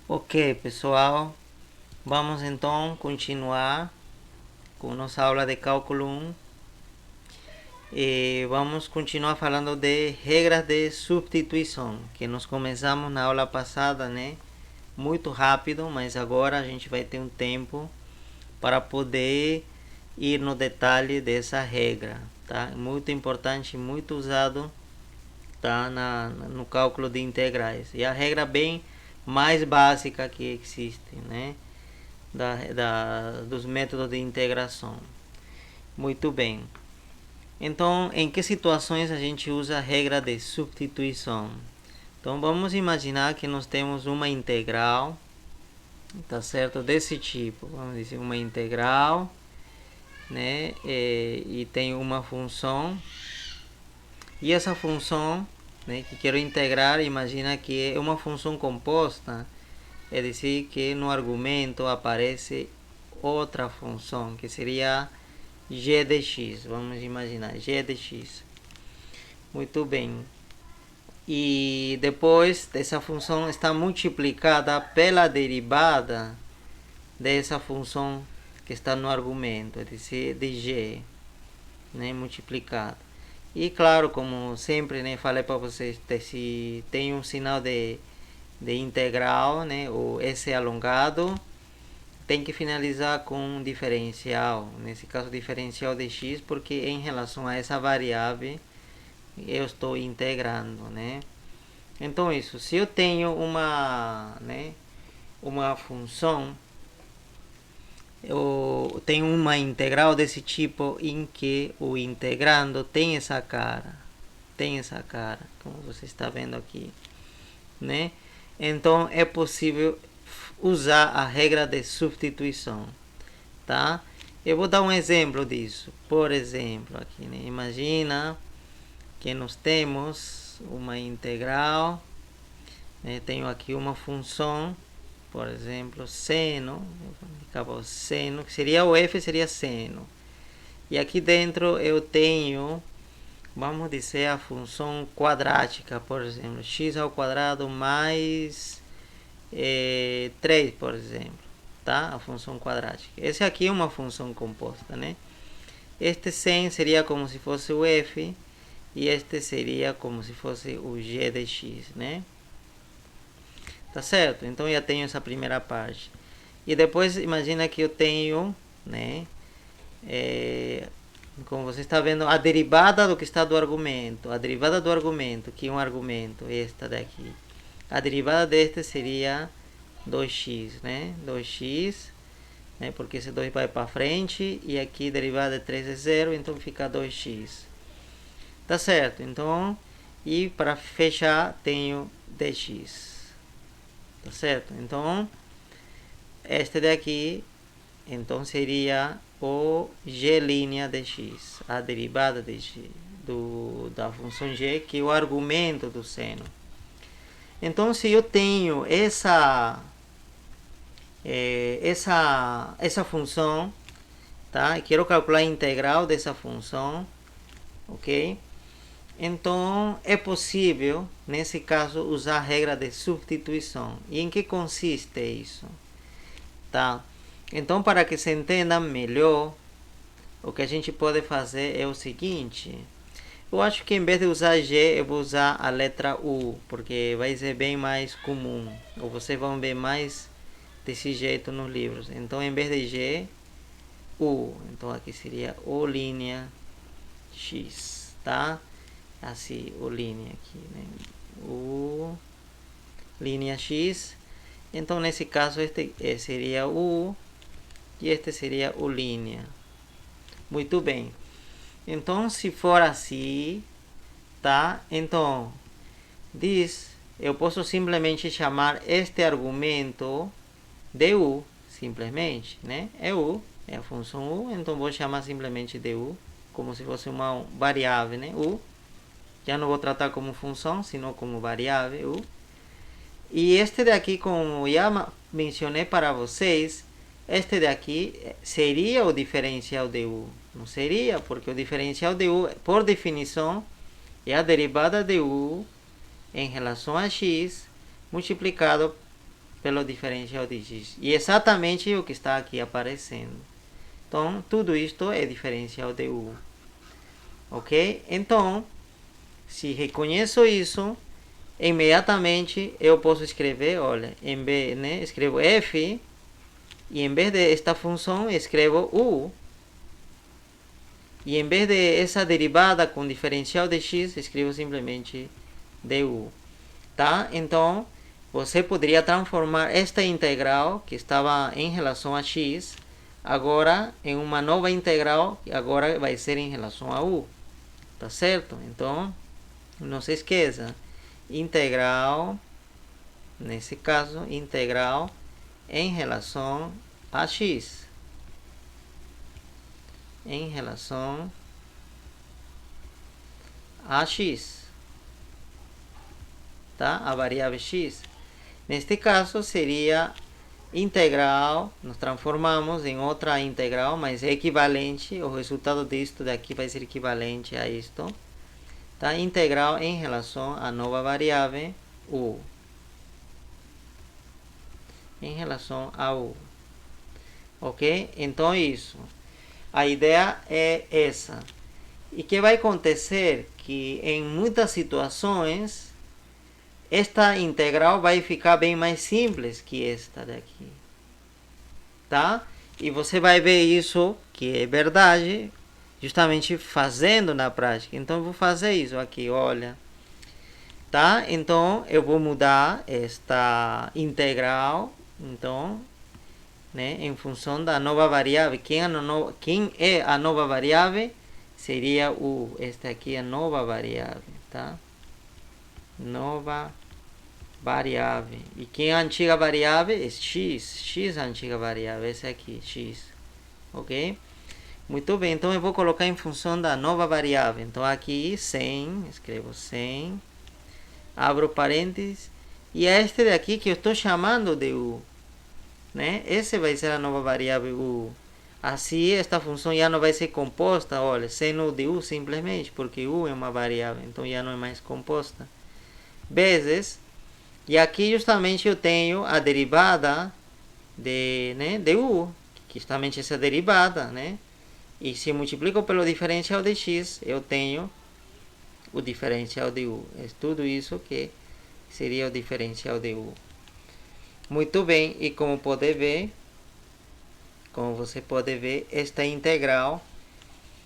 Ok, pessoal, vamos então continuar com nossa aula de cálculo 1 e vamos continuar falando de regras de substituição, que nós começamos na aula passada, né? Muito rápido, mas agora a gente vai ter um tempo para poder ir no detalhe dessa regra, tá? Muito importante, muito usado, tá? No cálculo de integrais. E a regra bem mais básica que existe, né? Dos métodos de integração. Muito bem. Então, em que situações a gente usa a regra de substituição? Então, vamos imaginar que nós temos uma integral, tá certo? Desse tipo, vamos dizer uma integral, né? E tem uma função. E essa função, né, que quero integrar, imagina que é uma função composta, é dizer que no argumento aparece outra função, que seria g de x. Vamos imaginar g de x. Muito bem. E depois dessa função está multiplicada pela derivada dessa função que está no argumento, é dizer, de g, né, multiplicada. E claro, como sempre, né, falei para vocês, se tem um sinal de integral, né, ou S alongado, tem que finalizar com um diferencial, nesse caso diferencial de x, porque em relação a essa variável eu estou integrando, né? Então isso, se eu tenho uma função, eu tenho uma integral desse tipo em que o integrando tem essa cara, como você está vendo aqui, né? Então é possível usar a regra de substituição, tá? Eu vou dar um exemplo disso. Por exemplo, aqui, né? Imagina que nós temos uma integral, né? Tenho aqui uma função, por exemplo, seno, seno, que seria o f, seria seno. E aqui dentro eu tenho, vamos dizer, a função quadrática, por exemplo, x ao quadrado mais 3, por exemplo, tá? A função quadrática. Essa aqui é uma função composta, né? Este 100 seria como se fosse o f e este seria como se fosse o g de x, né? Tá certo? Então já tenho essa primeira parte. E depois imagina que eu tenho, né? Como você está vendo, a derivada do que está do argumento. A derivada do argumento, que é um argumento, esta daqui. A derivada deste seria 2x, né? 2x, né? Porque esse 2 vai para frente e aqui a derivada de 3 é 0, então fica 2x. Tá certo? Então, e para fechar, tenho dx. Tá certo? Então, este daqui, então seria o g' de x, a derivada de g, da função g, que é o argumento do seno. Então, se eu tenho essa função, tá? E quero calcular a integral dessa função, ok? Então, é possível, nesse caso, usar a regra de substituição. E em que consiste isso? Tá? Então, para que se entenda melhor, o que a gente pode fazer é o seguinte. Eu acho que em vez de usar G, eu vou usar a letra U, porque vai ser bem mais comum. Ou vocês vão ver mais desse jeito nos livros. Então, em vez de G, U. Então, aqui seria O' X, tá? Assim, O' aqui, né? U' X. Então, nesse caso, este seria U e este seria O'. Muito bem. Então, se for assim, tá? Então, eu posso simplesmente chamar este argumento de U, simplesmente, né? É U, é a função U, então vou chamar simplesmente de U, como se fosse uma variável, né? U. Já não vou tratar como função, senão como variável U. E este daqui, como já mencionei para vocês, este daqui seria o diferencial de U. Não seria, porque o diferencial de U, por definição, é a derivada de U em relação a x multiplicado pelo diferencial de x. E exatamente o que está aqui aparecendo. Então, tudo isto é diferencial de u. Ok? Então, se reconheço isso, imediatamente eu posso escrever, olha, em vez, né, escrevo f, e em vez de esta função, escrevo u. E em vez de essa derivada com diferencial de x, escrevo simplesmente du. Tá? Então, você poderia transformar esta integral, que estava em relação a x, agora em uma nova integral, que agora vai ser em relação a u. Tá certo? Então, não se esqueça. Integral, nesse caso, integral em relação a x. Em relação a x. Tá? A variável x. Neste caso, seria integral, nos transformamos em outra integral, mas é equivalente, o resultado disto daqui vai ser equivalente a isto. Tá? Integral em relação à nova variável u. Em relação a u. Ok? Então, isso. A ideia é essa. E que vai acontecer que em muitas situações esta integral vai ficar bem mais simples que esta daqui. Tá? E você vai ver isso que é verdade justamente fazendo na prática. Então eu vou fazer isso aqui, olha. Tá? Então eu vou mudar esta integral, então, né, em função da nova variável. Quem é a nova variável? Seria o, esta aqui é a nova variável, tá? Nova variável. E quem é a antiga variável? É x. X é a antiga variável, essa aqui, x. Ok? Muito bem, então eu vou colocar em função da nova variável. Então aqui 100, escrevo 100, abro parênteses, e é este daqui que eu estou chamando de u, né? Esse vai ser a nova variável u. Assim esta função já não vai ser composta, olha, seno de u simplesmente, porque u é uma variável, então já não é mais composta. Vezes, e aqui justamente eu tenho a derivada de u, que justamente essa derivada, né? E se multiplico pelo diferencial de x, eu tenho o diferencial de u. É tudo isso que seria o diferencial de u. Muito bem, e como você pode ver, esta integral,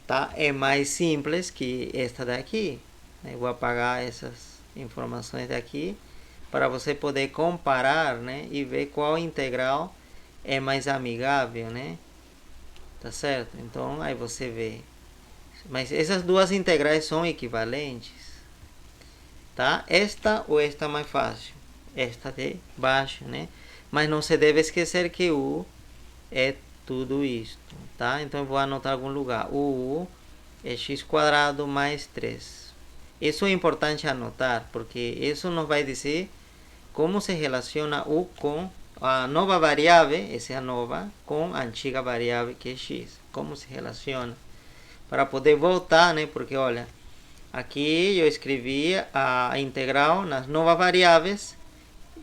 tá, é mais simples que esta daqui. Eu vou apagar essas informações daqui para você poder comparar, né, e ver qual integral é mais amigável, né? Tá certo? Então aí você vê. Mas essas duas integrais são equivalentes, tá? Esta ou esta mais fácil, esta de baixo, né? Mas não se deve esquecer que u é tudo isto, tá? Então eu vou anotar em algum lugar. U é x² mais 3. Isso é importante anotar, porque isso nos vai dizer como se relaciona u com a nova variável, essa é a nova, com a antiga variável que é x. Como se relaciona. Para poder voltar, né? Porque olha, aqui eu escrevi a integral nas novas variáveis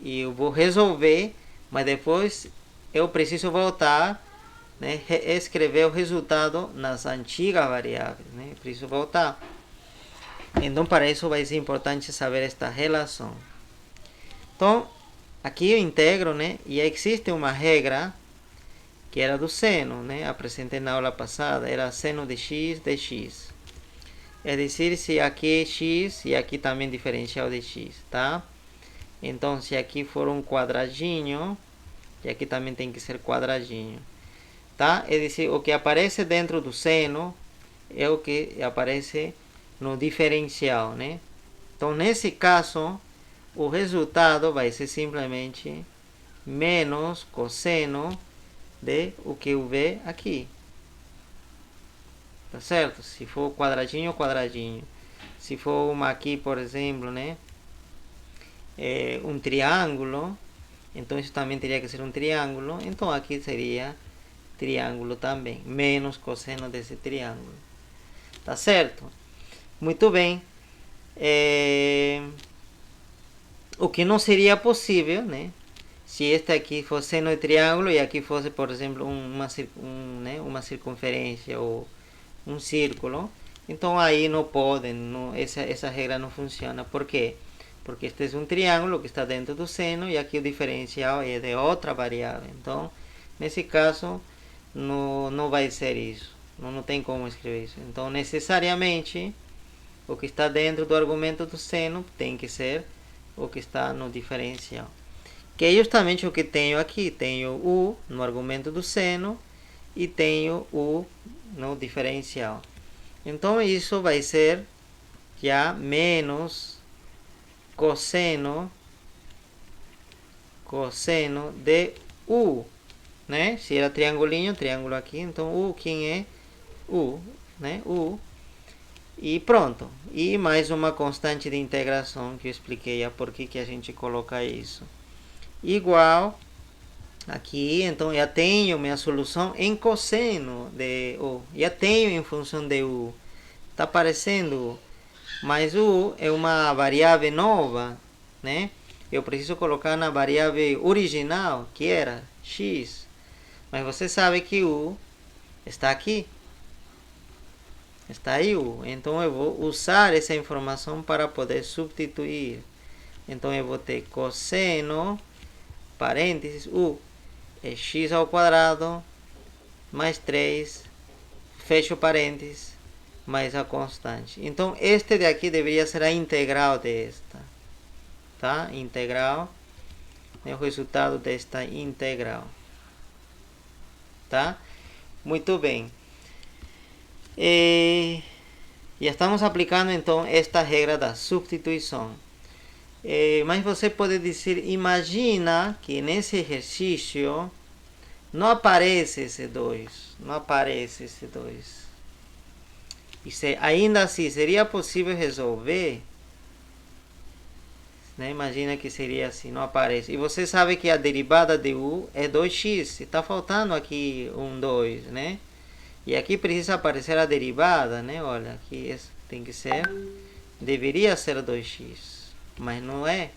e eu vou resolver, mas depois eu preciso voltar, né, escrever o resultado nas antigas variáveis, né? Eu preciso voltar. Então, para isso vai ser importante saber esta relação. Então, aqui eu integro, né? E existe uma regra que era do seno, né? Apresentei na aula passada, era seno de x. É dizer, se aqui é x e aqui também diferencial de x, tá? Então, se aqui for um quadradinho, e aqui também tem que ser quadradinho, tá? É dizer, o que aparece dentro do seno é o que aparece no diferencial, né? Então, nesse caso, o resultado vai ser simplesmente menos cosseno de o que eu vejo aqui. Tá certo? Se for quadradinho, quadradinho. Se for uma aqui, por exemplo, né? Um triângulo, então isso também teria que ser um triângulo. Então aqui seria triângulo também, menos cosseno desse triângulo. Tá certo? Muito bem. O que não seria possível, né? se este aqui fosse seno de triângulo e aqui fosse, por exemplo, uma circunferência ou um círculo, então aí não pode, essa regra não funciona. Por quê? Porque este é um triângulo que está dentro do seno e aqui o diferencial é de outra variável. Então, nesse caso, não vai ser isso. Não tem como escrever isso. Então, necessariamente, o que está dentro do argumento do seno tem que ser o que está no diferencial. Que é justamente o que tenho aqui. Tenho u no argumento do seno e tenho u no diferencial. Então, isso vai ser já menos cosseno de u, né? Se era triangulinho, triângulo aqui, então u, quem é? U, né? U. E pronto. E mais uma constante de integração que eu expliquei a por que a gente coloca isso. Igual aqui, então já tenho minha solução em cosseno de u. Já tenho em função de u. Está aparecendo, mas u é uma variável nova, né? Eu preciso colocar na variável original, que era x. Mas você sabe que u está aqui. Está aí u. Então eu vou usar essa informação para poder substituir. Então eu vou ter cosseno, parênteses, u é x ao quadrado, mais 3, fecho parênteses, mais a constante. Então este de aqui deveria ser a integral desta. Tá? Integral é o resultado desta integral. Tá? Muito bem. Já estamos aplicando então esta regra da substituição. Mas você pode dizer, imagina que nesse exercício não aparece esse 2. Não aparece esse 2. E ainda assim seria possível resolver, né? Imagina que seria assim, não aparece. E você sabe que a derivada de u é 2x. Está faltando aqui um 2, né? E aqui precisa aparecer a derivada, né? Olha, aqui tem que ser, deveria ser 2x, mas não é.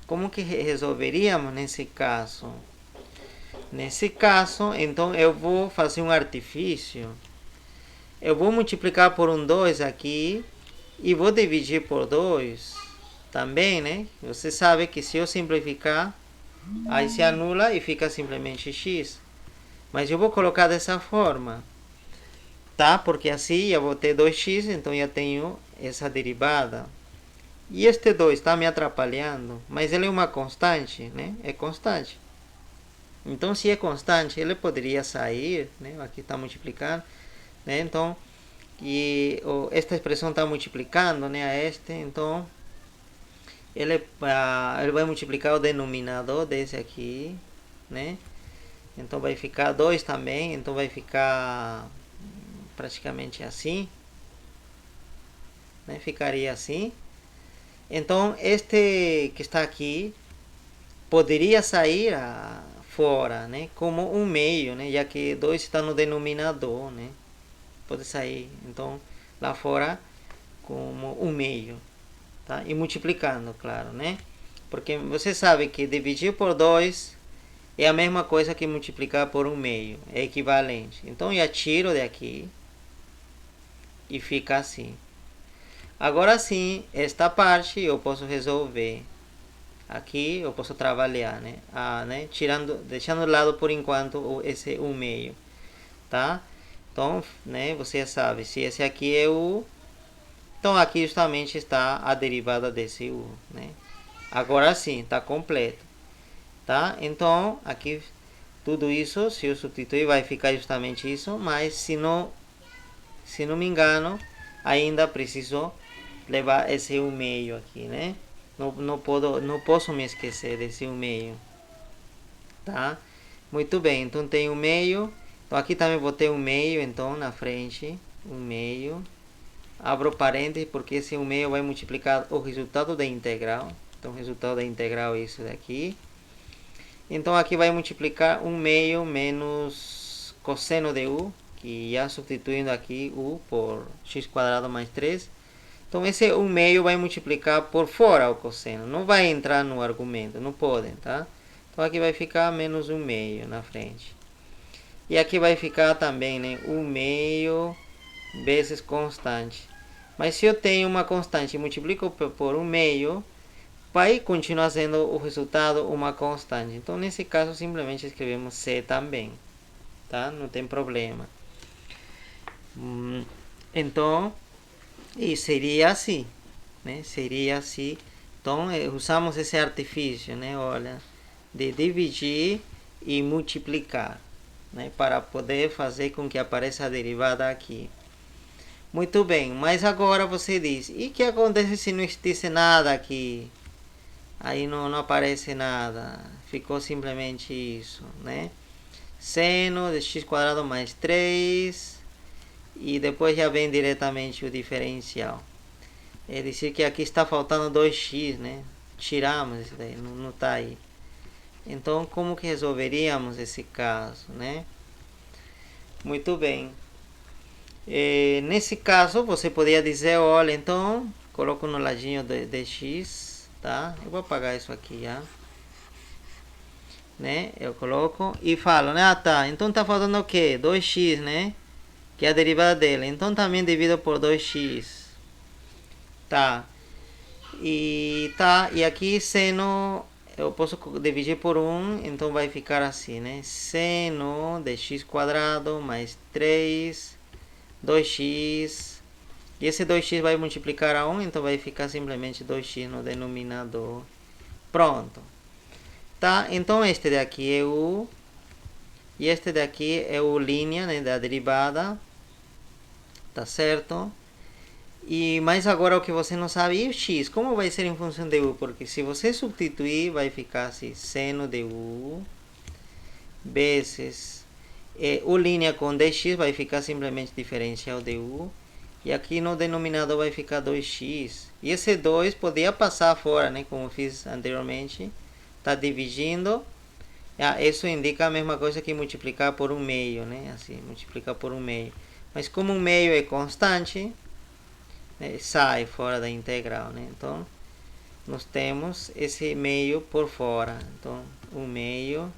Como que resolveríamos nesse caso? Nesse caso, então eu vou fazer um artifício. Eu vou multiplicar por um 2 aqui e vou dividir por 2 também, né? Você sabe que se eu simplificar, aí se anula e fica simplesmente x. Mas eu vou colocar dessa forma, tá? Porque assim eu vou ter 2x, então eu tenho essa derivada. E este 2 está me atrapalhando, mas ele é uma constante, né? É constante. Então, se é constante, ele poderia sair, né? Aqui está multiplicando, né? Então, esta expressão está multiplicando, né? A este, então, ele vai multiplicar o denominador desse aqui, né? Então vai ficar 2 também, então vai ficar praticamente assim, né? Ficaria assim. Então este que está aqui poderia sair fora, né? Como um meio, né? Já que 2 está no denominador, né? Pode sair, então, lá fora como um meio, tá? E multiplicando, claro, né? Porque você sabe que dividir por 2 é a mesma coisa que multiplicar por um meio, é equivalente. Então eu tiro daqui e fica assim. Agora sim, esta parte eu posso resolver. Aqui eu posso trabalhar, né? Deixando de lado por enquanto esse 1 meio, tá? Então, né, você já sabe, se esse aqui é o... Então aqui justamente está a derivada desse u, né? Agora sim, está completo. Tá? Então, aqui tudo isso, se eu substituir, vai ficar justamente isso, mas se não me engano, ainda preciso levar esse 1 meio aqui, né? Não posso me esquecer desse 1 meio, tá? Muito bem, então tem 1 meio, então aqui também vou ter 1 meio, então na frente, 1 meio, abro parênteses, porque esse 1 meio vai multiplicar o resultado da integral, então o resultado da integral é isso daqui. Então aqui vai multiplicar 1 meio menos cosseno de u, que já substituindo aqui u por x quadrado mais 3. Então esse 1 meio vai multiplicar por fora o cosseno, não vai entrar no argumento, não pode, tá? Então aqui vai ficar menos 1 meio na frente. E aqui vai ficar também, né, 1 meio vezes constante. Mas se eu tenho uma constante e multiplico por 1 meio, vai continuar sendo o resultado uma constante. Então nesse caso simplesmente escrevemos C também, tá? Não tem problema. Então, e seria assim, né? Seria assim. Então usamos esse artifício, né? Olha, de dividir e multiplicar, né? Para poder fazer com que apareça a derivada aqui. Muito bem, mas agora você diz, e o que acontece se não existisse nada aqui? Aí não aparece nada, ficou simplesmente isso, né? Seno de x quadrado mais 3, e depois já vem diretamente o diferencial. É dizer que aqui está faltando 2x, né? Tiramos isso daí, não está aí. Então, como que resolveríamos esse caso, né? Muito bem. Nesse caso, você poderia dizer, olha, então, coloco no ladinho de x, tá? Eu vou apagar isso aqui, já. Né? Eu coloco e falo, né? Ah, tá. Então tá faltando o quê? 2x, né? Que é a derivada dele. Então também divido por 2x. Tá. E aqui seno eu posso dividir por 1, então vai ficar assim, né? Seno de x quadrado mais 3, 2x. E esse 2x vai multiplicar a 1, então vai ficar simplesmente 2x no denominador. Pronto. Tá? Então este daqui é o... E este daqui é o linha, né, da derivada. Tá certo? Mas agora o que você não sabe, e o x? Como vai ser em função de u? Porque se você substituir, vai ficar assim, seno de u vezes o linha com dx vai ficar simplesmente diferencial de u. E aqui no denominador vai ficar 2x. E esse 2 poderia passar fora, né? Como fiz anteriormente. Está dividindo. Isso indica a mesma coisa que multiplicar por 1 meio, né? Assim, multiplicar por 1 meio. Mas como 1 meio é constante, né, sai fora da integral, né? Então, nós temos esse meio por fora. Então, 1 meio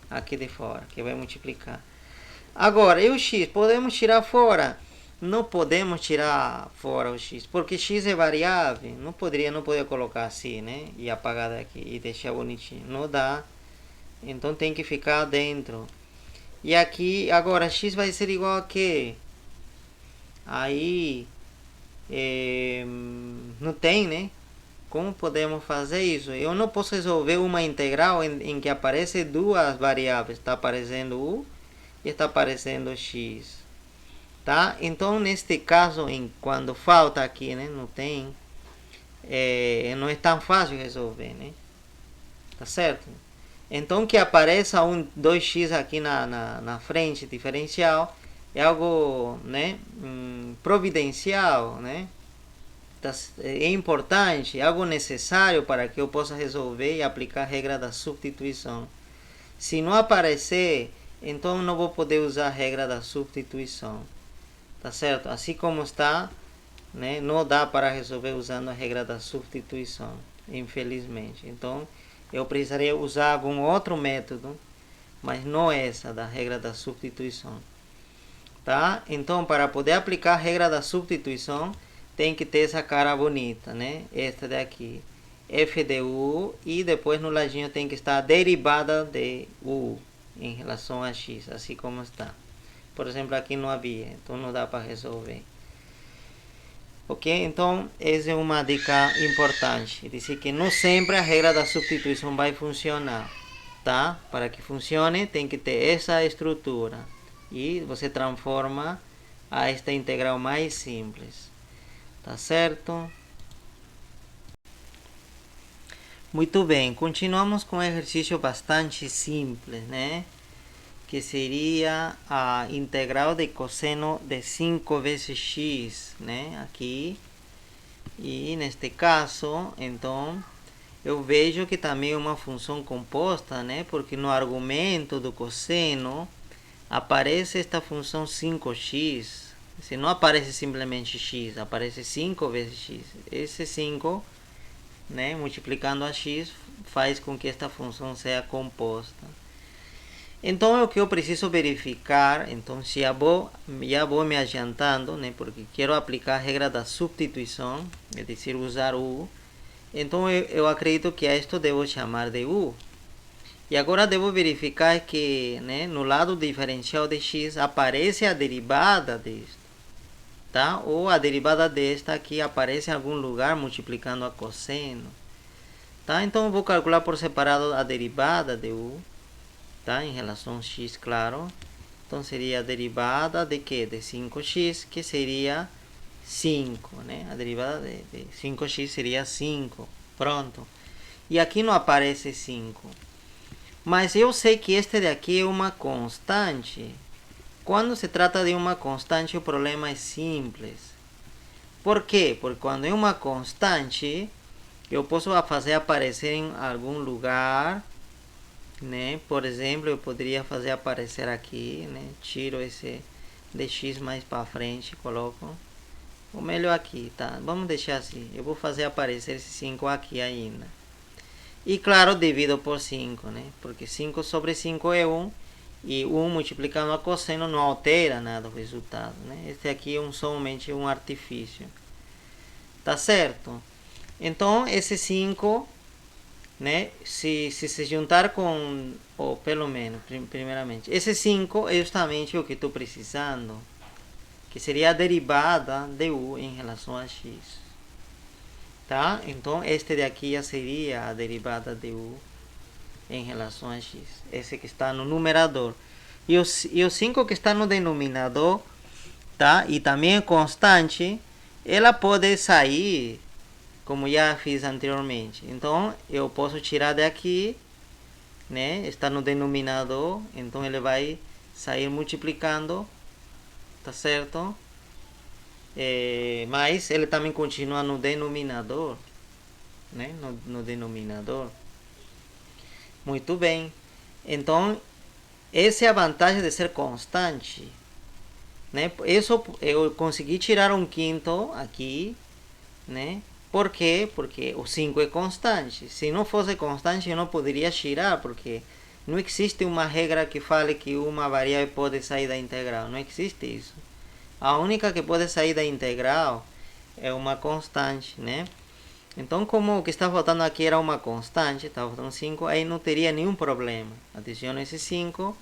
aqui de fora, que vai multiplicar. Agora, e o x? Podemos tirar fora? Não podemos tirar fora o x, porque x é variável. Não poderia colocar assim, né? E apagar daqui e deixar bonitinho. Não dá. Então tem que ficar dentro. E aqui, agora, x vai ser igual a quê? Aí, não tem, né? Como podemos fazer isso? Eu não posso resolver uma integral em que aparece duas variáveis. Está aparecendo u e está aparecendo x. Tá? Então, neste caso, quando falta aqui, né? Não tem. Não é tão fácil resolver, né? Tá certo? Então, que apareça 2x aqui na frente diferencial é algo, né, providencial, né? É importante, é algo necessário para que eu possa resolver e aplicar a regra da substituição. Se não aparecer, então não vou poder usar a regra da substituição. Tá certo? Assim como está, né, não dá para resolver usando a regra da substituição, infelizmente. Então, eu precisaria usar algum outro método, mas não essa da regra da substituição. Tá? Então, para poder aplicar a regra da substituição, tem que ter essa cara bonita, né? Esta daqui, f de u, e depois no ladinho tem que estar a derivada de u em relação a x, assim como está. Por exemplo, aqui não havia, então não dá para resolver. Ok? Então, essa é uma dica importante. Dizer que não sempre a regra da substituição vai funcionar. Tá? Para que funcione, tem que ter essa estrutura. E você transforma a esta integral mais simples. Tá certo? Muito bem, continuamos com um exercício bastante simples, né? Que seria a integral de cosseno de 5 vezes x, né? Aqui. E neste caso, então, eu vejo que também é uma função composta, né? Porque no argumento do cosseno aparece esta função 5x. Se não aparece simplesmente x, aparece 5 vezes x. Esse 5, né, multiplicando a x, faz com que esta função seja composta. Então, o que eu preciso verificar, então já vou me adiantando, né, porque quero aplicar a regra da substituição, é dizer, usar U. Então, eu acredito que a isto devo chamar de U. E agora devo verificar que, né, no lado diferencial de x aparece a derivada disto, tá? Ou a derivada desta aqui aparece em algum lugar multiplicando a cosseno, tá? Então, eu vou calcular por separado a derivada de U. Tá? Em relação a x, claro. Então seria a derivada de que? De 5x, que seria 5, né? A derivada de 5x seria 5. Pronto. E aqui não aparece 5. Mas eu sei que este daqui é uma constante. Quando se trata de uma constante, o problema é simples. Por quê? Porque quando é uma constante, eu posso fazer aparecer em algum lugar, né? Por exemplo, eu poderia fazer aparecer aqui, né? Tiro esse dx mais para frente, coloco. Ou melhor aqui, tá? Vamos deixar assim. Eu vou fazer aparecer esse 5 aqui ainda. E claro, divido por 5, né? Porque 5 sobre 5 é 1. E 1 multiplicando a cosseno não altera nada o resultado, né? Este aqui é somente um artifício. Tá certo? Então, esse 5... né? Se juntar com, ou pelo menos, primeiramente, esse 5 é justamente o que estou precisando, que seria a derivada de U em relação a x, tá? Então, este daqui já seria a derivada de U em relação a x, esse que está no numerador. E o 5 que está no denominador, tá? E também é constante, ela pode sair como já fiz anteriormente. Então, eu posso tirar daqui, né? Está no denominador, então ele vai sair multiplicando, tá certo? Mas ele também continua no denominador, né? No denominador. Muito bem. Então, essa é a vantagem de ser constante, né? Isso eu consegui tirar um quinto aqui, né? Por quê? Porque o 5 é constante. Se não fosse constante, eu não poderia tirar, porque não existe uma regra que fale que uma variável pode sair da integral. Não existe isso. A única que pode sair da integral é uma constante, né? Então, como o que está faltando aqui era uma constante, está faltando 5, aí não teria nenhum problema. Adiciono esse 5.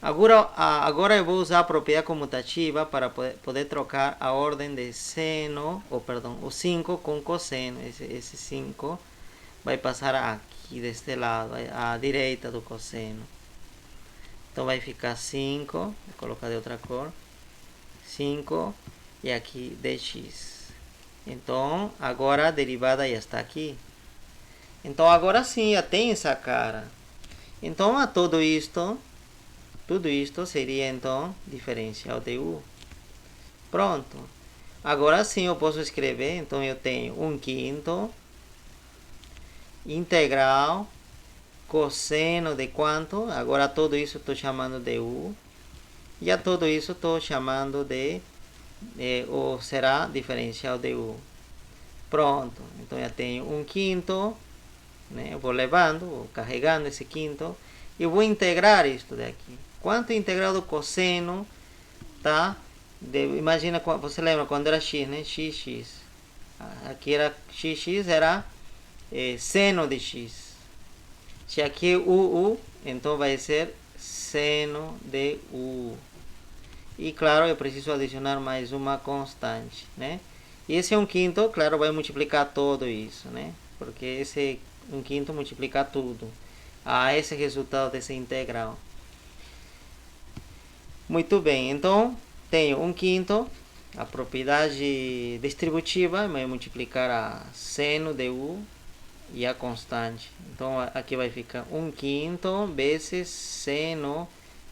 Agora eu vou usar a propriedade comutativa para poder trocar a ordem de seno, o 5 com cosseno. Esse 5 vai passar aqui deste lado, à direita do cosseno. Então vai ficar 5, vou colocar de outra cor, 5 e aqui dx. Então agora a derivada já está aqui. Então agora sim, já tem essa cara. Então a tudo isto seria então diferencial de U. Pronto. Agora sim eu posso escrever. Então eu tenho 1/5 integral cosseno de quanto? Agora tudo isso estou chamando de U. E a tudo isso estou chamando de ou será diferencial de U. Pronto. Então eu tenho 1/5, né? Eu vou levando, vou carregando esse quinto. E vou integrar isto daqui. Quanto integral do cosseno, tá? Imagina, você lembra quando era x, né? Xx. Aqui era xx, era seno de x. Se aqui é u, então vai ser seno de u. E claro, eu preciso adicionar mais uma constante, né? E esse 1/5, claro, vai multiplicar tudo isso, né? Porque esse 1/5 multiplica tudo a esse resultado dessa integral. Muito bem, então tenho 1/5, a propriedade distributiva vai multiplicar a seno de u e a constante. Então aqui vai ficar 1/5 vezes seno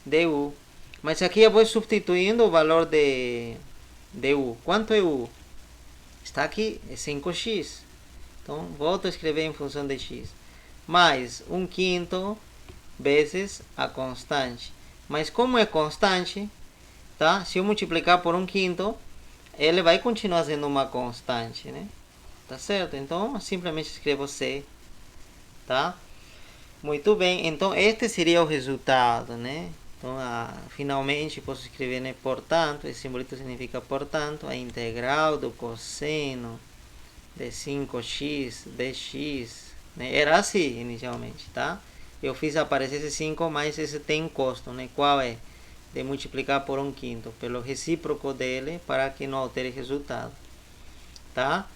de u. Mas aqui eu vou substituindo o valor de u. Quanto é u? Está aqui, é 5x. Então volto a escrever em função de x. Mais 1/5 vezes a constante. Mas como é constante, tá? Se eu multiplicar por 1/5, ele vai continuar sendo uma constante, né? Tá certo? Então, simplesmente escrevo C. tá? Muito bem, então este seria o resultado, né? Então, finalmente posso escrever, né? Portanto, esse simbolito significa portanto, a integral do cosseno de 5x dx, né? Era assim inicialmente, tá? Eu fiz aparecer esse 5, mas esse tem custo, né? Qual é? De multiplicar por 1/5, pelo recíproco dele, para que não altere o resultado, tá?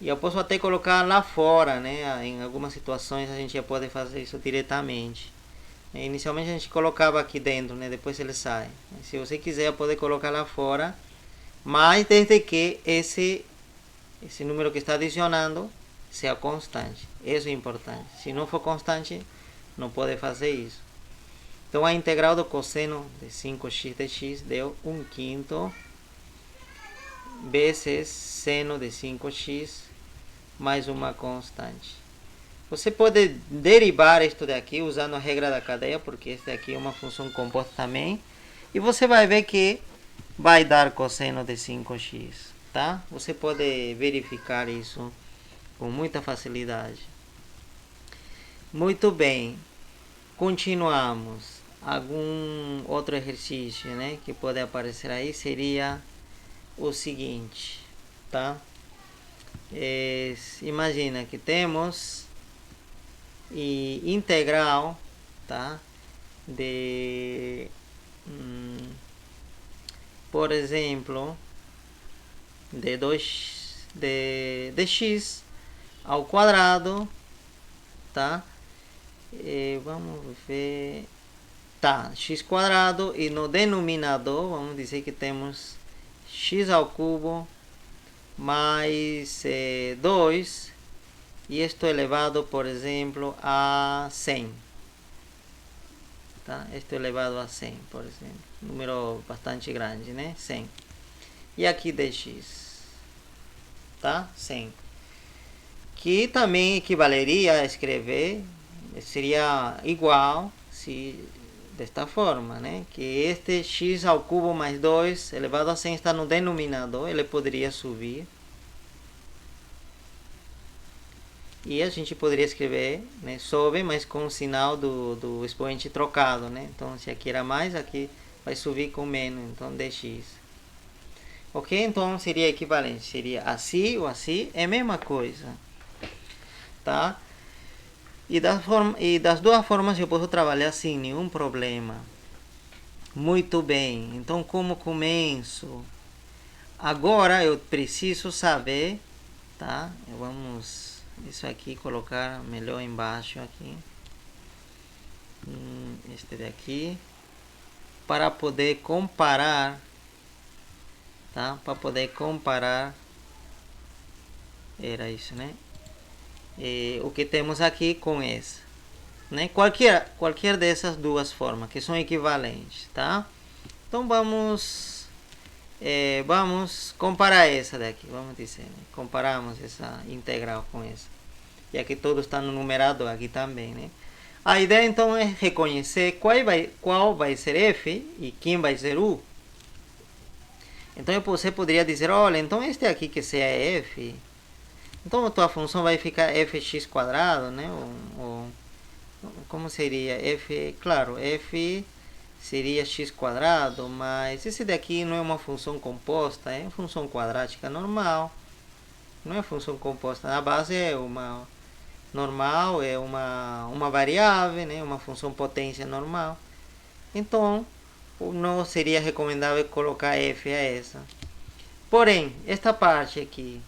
E eu posso até colocar lá fora, né? Em algumas situações a gente já pode fazer isso diretamente. Inicialmente a gente colocava aqui dentro, né? Depois ele sai. Se você quiser pode colocar lá fora, mas desde que esse número que está adicionando seja constante. Isso é importante. Se não for constante, não pode fazer isso. Então a integral do cosseno de 5x de x deu 1/5 vezes seno de 5x mais uma constante. Você pode derivar isto daqui usando a regra da cadeia, porque esta aqui é uma função composta também. E você vai ver que vai dar cosseno de 5x, tá? Você pode verificar isso com muita facilidade. Muito bem. Continuamos. Algum outro exercício, né, que pode aparecer aí seria o seguinte, tá? Imagina que temos integral, tá? De por exemplo, de 2 de x ao quadrado, tá? Vamos ver, tá, x quadrado, e no denominador vamos dizer que temos x ao cubo mais 2, e isto elevado, por exemplo, a 100, tá? Isto elevado a 100, por exemplo, número bastante grande, né? 100. E aqui dx, tá? 100. Que também equivaleria a escrever, seria igual, se desta forma, né? Que este x ao cubo mais 2 elevado a 100 está no denominador, ele poderia subir. E a gente poderia escrever, né, sobe, mas com o sinal do expoente trocado, né? Então, se aqui era mais, aqui vai subir com menos, então dx. Ok? Então, seria equivalente. Seria assim ou assim, é a mesma coisa. Tá? E das duas formas eu posso trabalhar sem nenhum problema. Muito bem. Então, como começo? Agora, eu preciso saber, tá? Vamos... isso aqui, colocar melhor embaixo aqui, este daqui, para poder comparar, tá? Para poder comparar, era isso, né? O que temos aqui com essa, né? Qualquer dessas duas formas que são equivalentes, tá? Então vamos comparar essa daqui, vamos dizer, né? Comparamos essa integral com essa. E aqui todo está no numerador, aqui também, né? A ideia então é reconhecer qual vai ser f e quem vai ser u. Então você poderia dizer, olha, então este aqui que seja f, então a tua função vai ficar fx quadrado, né? Ou como seria? F, claro, f seria x quadrado, mas esse daqui não é uma função composta, é uma função quadrática normal. Não é função composta, na base é uma normal, é uma variável, né? Uma função potência normal. Então, não seria recomendável colocar f a essa. Porém, esta parte aqui,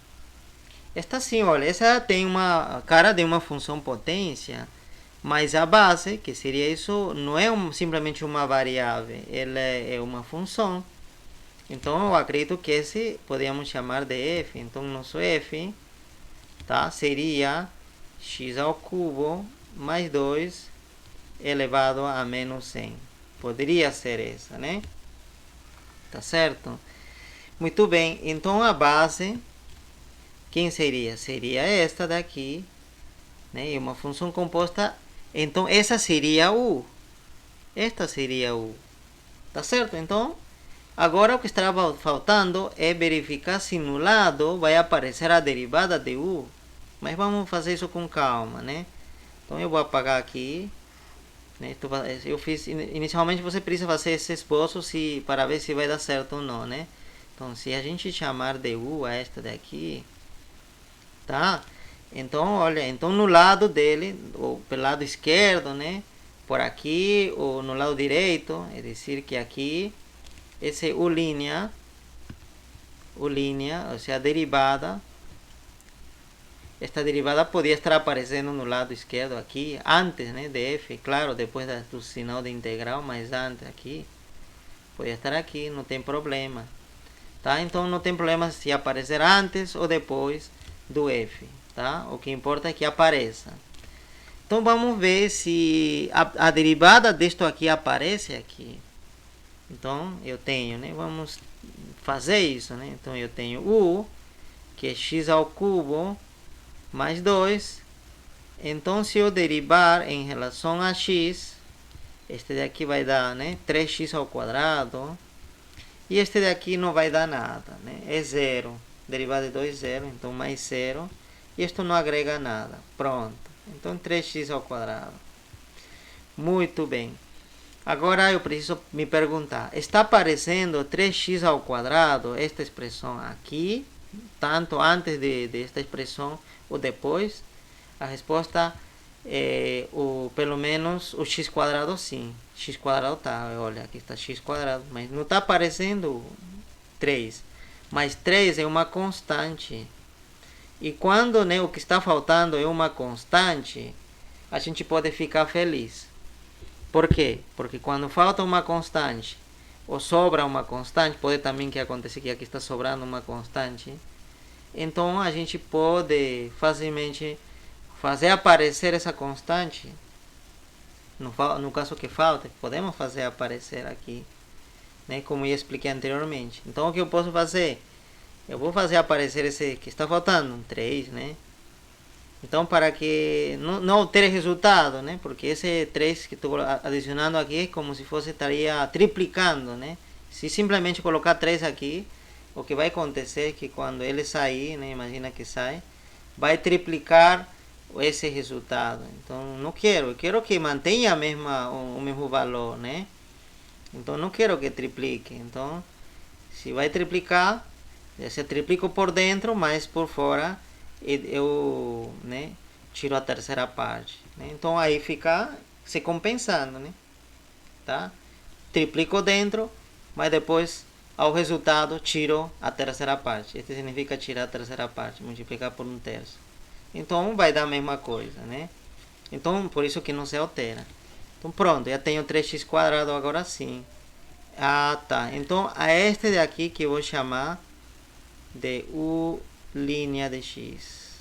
esta sim, olha, essa tem uma cara de uma função potência, mas a base, que seria isso, não é simplesmente uma variável, ela é uma função. Então, eu acredito que esse podemos chamar de f. Então, nosso f, tá, seria x ao cubo mais 2 elevado a menos 100. Poderia ser essa, né? Tá certo? Muito bem. Então, a base, quem seria? Seria esta daqui, né? E uma função composta. Então, essa seria u. Esta seria u. Tá certo? Então, agora o que estará faltando é verificar se no lado vai aparecer a derivada de u. Mas vamos fazer isso com calma, né? Então eu vou apagar aqui, né? Eu fiz, inicialmente você precisa fazer esse esboço para ver se vai dar certo ou não, né? Então se a gente chamar de U a esta daqui, tá? Então olha, então no lado dele, ou pelo lado esquerdo, né? Por aqui ou no lado direito, é dizer que aqui esse U linha, ou seja, a derivada. Esta derivada podia estar aparecendo no lado esquerdo aqui, antes, né, de f, claro, depois do sinal de integral, mas antes aqui. Podia estar aqui, não tem problema. Tá? Então não tem problema se aparecer antes ou depois do f. Tá? O que importa é que apareça. Então vamos ver se a derivada disto aqui aparece aqui. Então eu tenho, né, vamos fazer isso, né? Então eu tenho u, que é x ao cubo, mais 2. Então, se eu derivar em relação a x, este daqui vai dar, né, 3x ao quadrado. E este daqui não vai dar nada, né? É zero. Derivada de 2 é zero, então mais 0. E isto não agrega nada. Pronto. Então 3x ao quadrado. Muito bem. Agora eu preciso me perguntar, está aparecendo 3x ao quadrado, esta expressão aqui, tanto antes desta expressão ou depois? A resposta é pelo menos o x quadrado sim. X quadrado tá, olha, aqui está x quadrado, mas não está aparecendo 3. Mas 3 é uma constante. E quando, né, o que está faltando é uma constante, a gente pode ficar feliz. Por quê? Porque quando falta uma constante, ou sobra uma constante, pode também que aconteça que aqui está sobrando uma constante, então a gente pode facilmente fazer aparecer essa constante. No caso que falta, podemos fazer aparecer aqui, né, como eu expliquei anteriormente. Então o que eu posso fazer? Eu vou fazer aparecer esse que está faltando, 3, né? Então, para que não altere resultado, né? Porque esse 3 que estou adicionando aqui é como se fosse estaria triplicando, né? Se simplesmente colocar 3 aqui, o que vai acontecer é que quando ele sair, né? Imagina que sai, vai triplicar esse resultado. Então, não quero. Eu quero que mantenha o mesmo valor, né? Então, não quero que triplique. Então, se vai triplicar, se triplico por dentro, mas por fora eu, né, tiro a terceira parte, né? Então aí fica se compensando, né? Tá? Triplico dentro, mas depois ao resultado tiro a terceira parte. Isso significa tirar a terceira parte, multiplicar por 1/3. Então vai dar a mesma coisa, né? Então por isso que não se altera. Então pronto, já tenho 3x quadrado agora sim. Ah, tá. Então a este de aqui que eu vou chamar de U linha de x.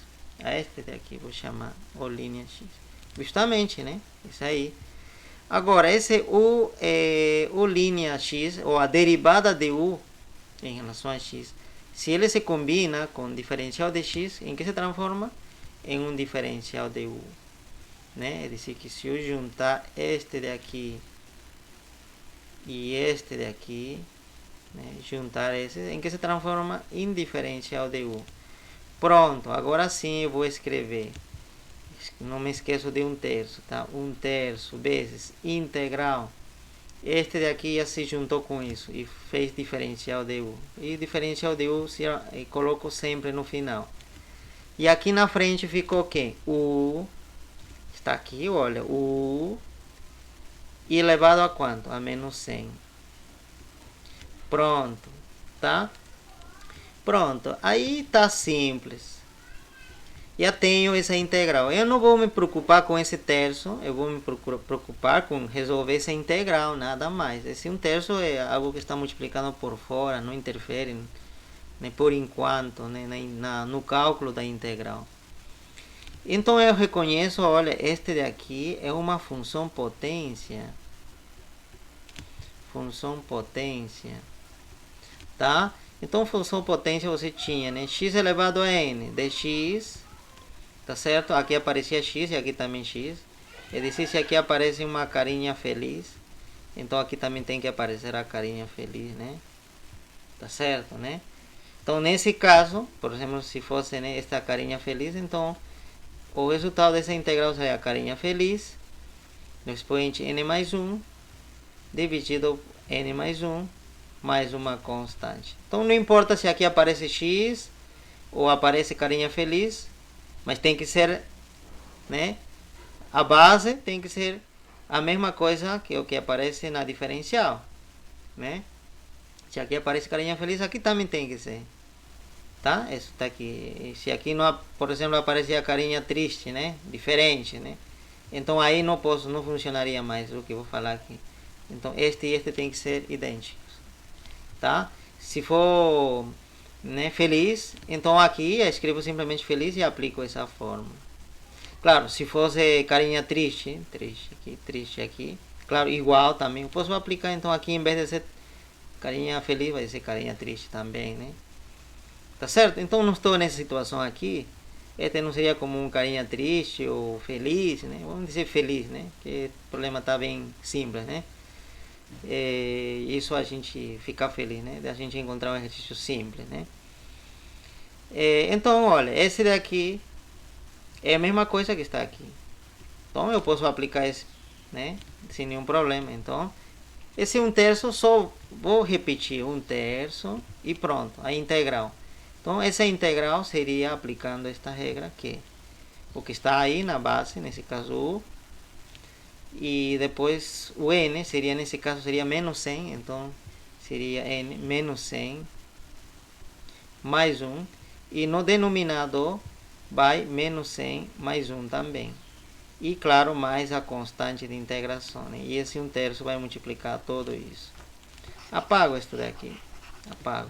A este daqui vou chamar O linha x. Justamente, né? Isso aí. Agora, esse U linha x, ou a derivada de U em relação a x, se ele se combina com o diferencial de x, em que se transforma? Em um diferencial de U. Né? É dizer, que se eu juntar este daqui e este daqui, né, juntar esses, em que se transforma em diferencial de U. Pronto, agora sim eu vou escrever. Não me esqueço de 1/3, tá? 1/3 vezes integral. Este daqui já se juntou com isso e fez diferencial de U. E diferencial de U coloco sempre no final. E aqui na frente ficou o quê? U. Está aqui, olha. U. E elevado a quanto? A menos 100. Pronto, tá? Pronto, aí tá simples. Já tenho essa integral. Eu não vou me preocupar com esse terço, eu vou me preocupar com resolver essa integral, nada mais. Esse 1/3 é algo que está multiplicando por fora, não interfere, né, por enquanto, né, no cálculo da integral. Então eu reconheço, olha, este daqui é uma função potência. Função potência. Tá? Então, função potência você tinha, né? X elevado a n dx, tá certo? Aqui aparecia x e aqui também x. E disse se aqui aparece uma carinha feliz, então aqui também tem que aparecer a carinha feliz, né? Tá certo, né? Então, nesse caso, por exemplo, se fosse, né, esta carinha feliz, então o resultado dessa integral seria a carinha feliz, no expoente n mais 1, dividido n mais 1, mais uma constante. Então não importa se aqui aparece x ou aparece carinha feliz, mas tem que ser, né? A base tem que ser a mesma coisa que o que aparece na diferencial, né? Se aqui aparece carinha feliz, aqui também tem que ser, tá? Isso tá aqui. Se aqui não, por exemplo, aparecia a carinha triste, né? Diferente, né? Então aí não funcionaria mais o que eu vou falar aqui. Então este e este tem que ser idênticos, tá? Se for, né, feliz, então aqui eu escrevo simplesmente feliz e aplico essa fórmula. Claro, se fosse carinha triste, triste aqui, claro, igual também. Eu posso aplicar então aqui, em vez de ser carinha feliz, vai ser carinha triste também, né? Tá certo? Então não estou nessa situação aqui. Este não seria como um carinha triste ou feliz, né? Vamos dizer feliz, né? Que o problema está bem simples, né? Isso a gente fica feliz, né? De a gente encontrar um exercício simples, né? Então, olha, esse daqui é a mesma coisa que está aqui. Então eu posso aplicar esse, né? Sem nenhum problema. Então, esse 1/3 só vou repetir 1/3 e pronto, a integral. Então essa integral seria aplicando esta regra aqui. O que está aí na base, nesse caso u, e depois o n seria, nesse caso, seria menos 100, então seria n menos 100 mais 1, e no denominador vai menos 100 mais 1 também. E claro, mais a constante de integração, né? E esse 1/3 vai multiplicar tudo isso. Apago isso daqui. Apago.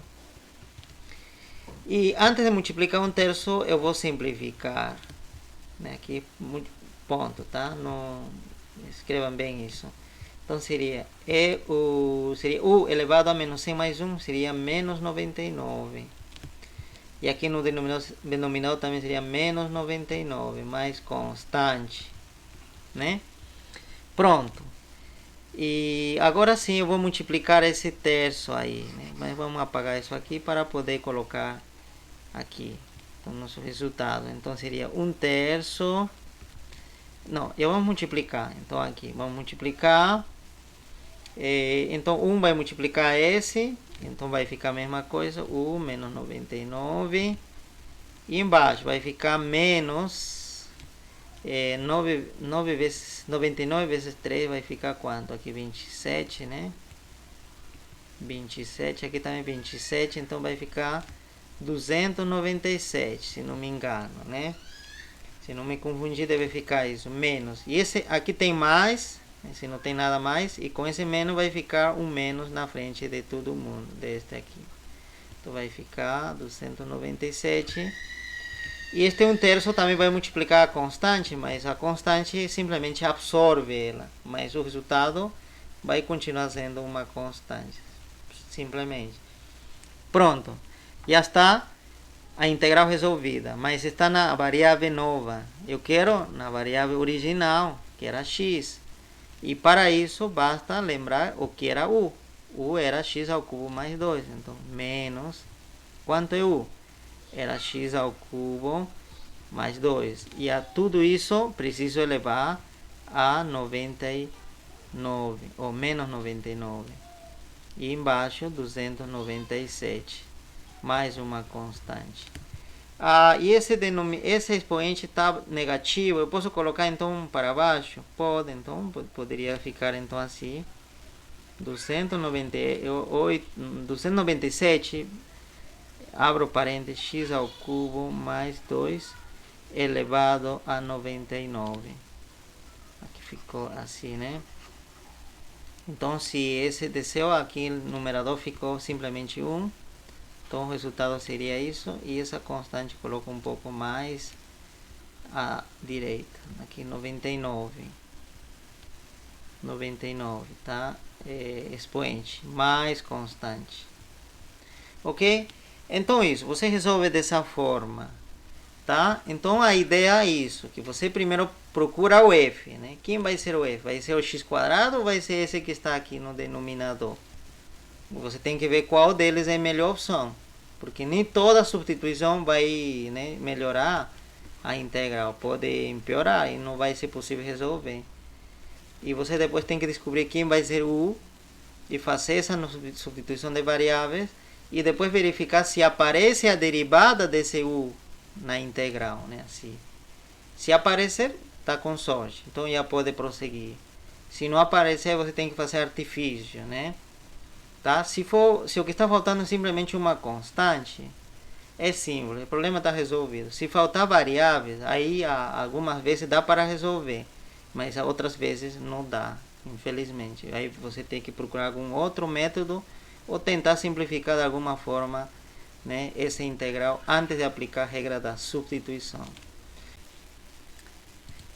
E antes de multiplicar 1/3, eu vou simplificar, né? Aqui, ponto, tá? Não escrevam bem isso. Então seria seria u elevado a menos 100 mais 1, seria menos 99. E aqui no denominador também seria menos 99, mais constante, né? Pronto. E agora sim eu vou multiplicar esse terço aí, né? Mas vamos apagar isso aqui para poder colocar aqui. Então nosso resultado, então seria 1/3. Não, eu vou multiplicar. Então aqui, vamos multiplicar. Então 1 vai multiplicar esse, então vai ficar a mesma coisa, u menos 99. E embaixo vai ficar menos 99 vezes 3 vai ficar quanto? Aqui 27, né? 27, aqui também 27, então vai ficar 297, se não me engano, né? Se não me confundir, deve ficar isso, menos. E esse aqui tem mais, se não tem nada mais, e com esse menos vai ficar um menos na frente de todo mundo, deste aqui. Então vai ficar 297. E este 1/3 também vai multiplicar a constante, mas a constante simplesmente absorve ela. Mas o resultado vai continuar sendo uma constante. Simplesmente. Pronto. Já está a integral resolvida. Mas está na variável nova. Eu quero na variável original, que era x. E para isso basta lembrar o que era u. U era x ao cubo mais 2. Então, menos. Quanto é u? Era x ao cubo mais 2. E a tudo isso preciso elevar a 99, ou menos 99. E embaixo 297. Mais uma constante. E esse expoente está negativo. Eu posso colocar então para baixo? Pode, então poderia ficar então assim. 297, abro parênteses, x ao cubo mais 2 elevado a 99. Aqui ficou assim, né? Então, se esse desceu aqui, o numerador ficou simplesmente 1. Então, o resultado seria isso. E essa constante coloco um pouco mais à direita. Aqui, 99. 99, tá? Expoente mais constante. Ok? Então, isso. Você resolve dessa forma. Tá? Então, a ideia é isso. Que você primeiro procura o f, né? Quem vai ser o f? Vai ser o x² ou vai ser esse que está aqui no denominador? Você tem que ver qual deles é a melhor opção. Porque nem toda substituição vai, né, melhorar a integral, pode empeorar e não vai ser possível resolver. E você depois tem que descobrir quem vai ser o u e fazer essa substituição de variáveis e depois verificar se aparece a derivada desse u na integral, né? Assim. Se aparecer, está com sorte, então já pode prosseguir. Se não aparecer, você tem que fazer artifício, né? Tá? Se o que está faltando é simplesmente uma constante, é simples, o problema está resolvido. Se faltar variáveis, aí algumas vezes dá para resolver, mas outras vezes não dá, infelizmente. Aí você tem que procurar algum outro método ou tentar simplificar de alguma forma, né, essa integral antes de aplicar a regra da substituição.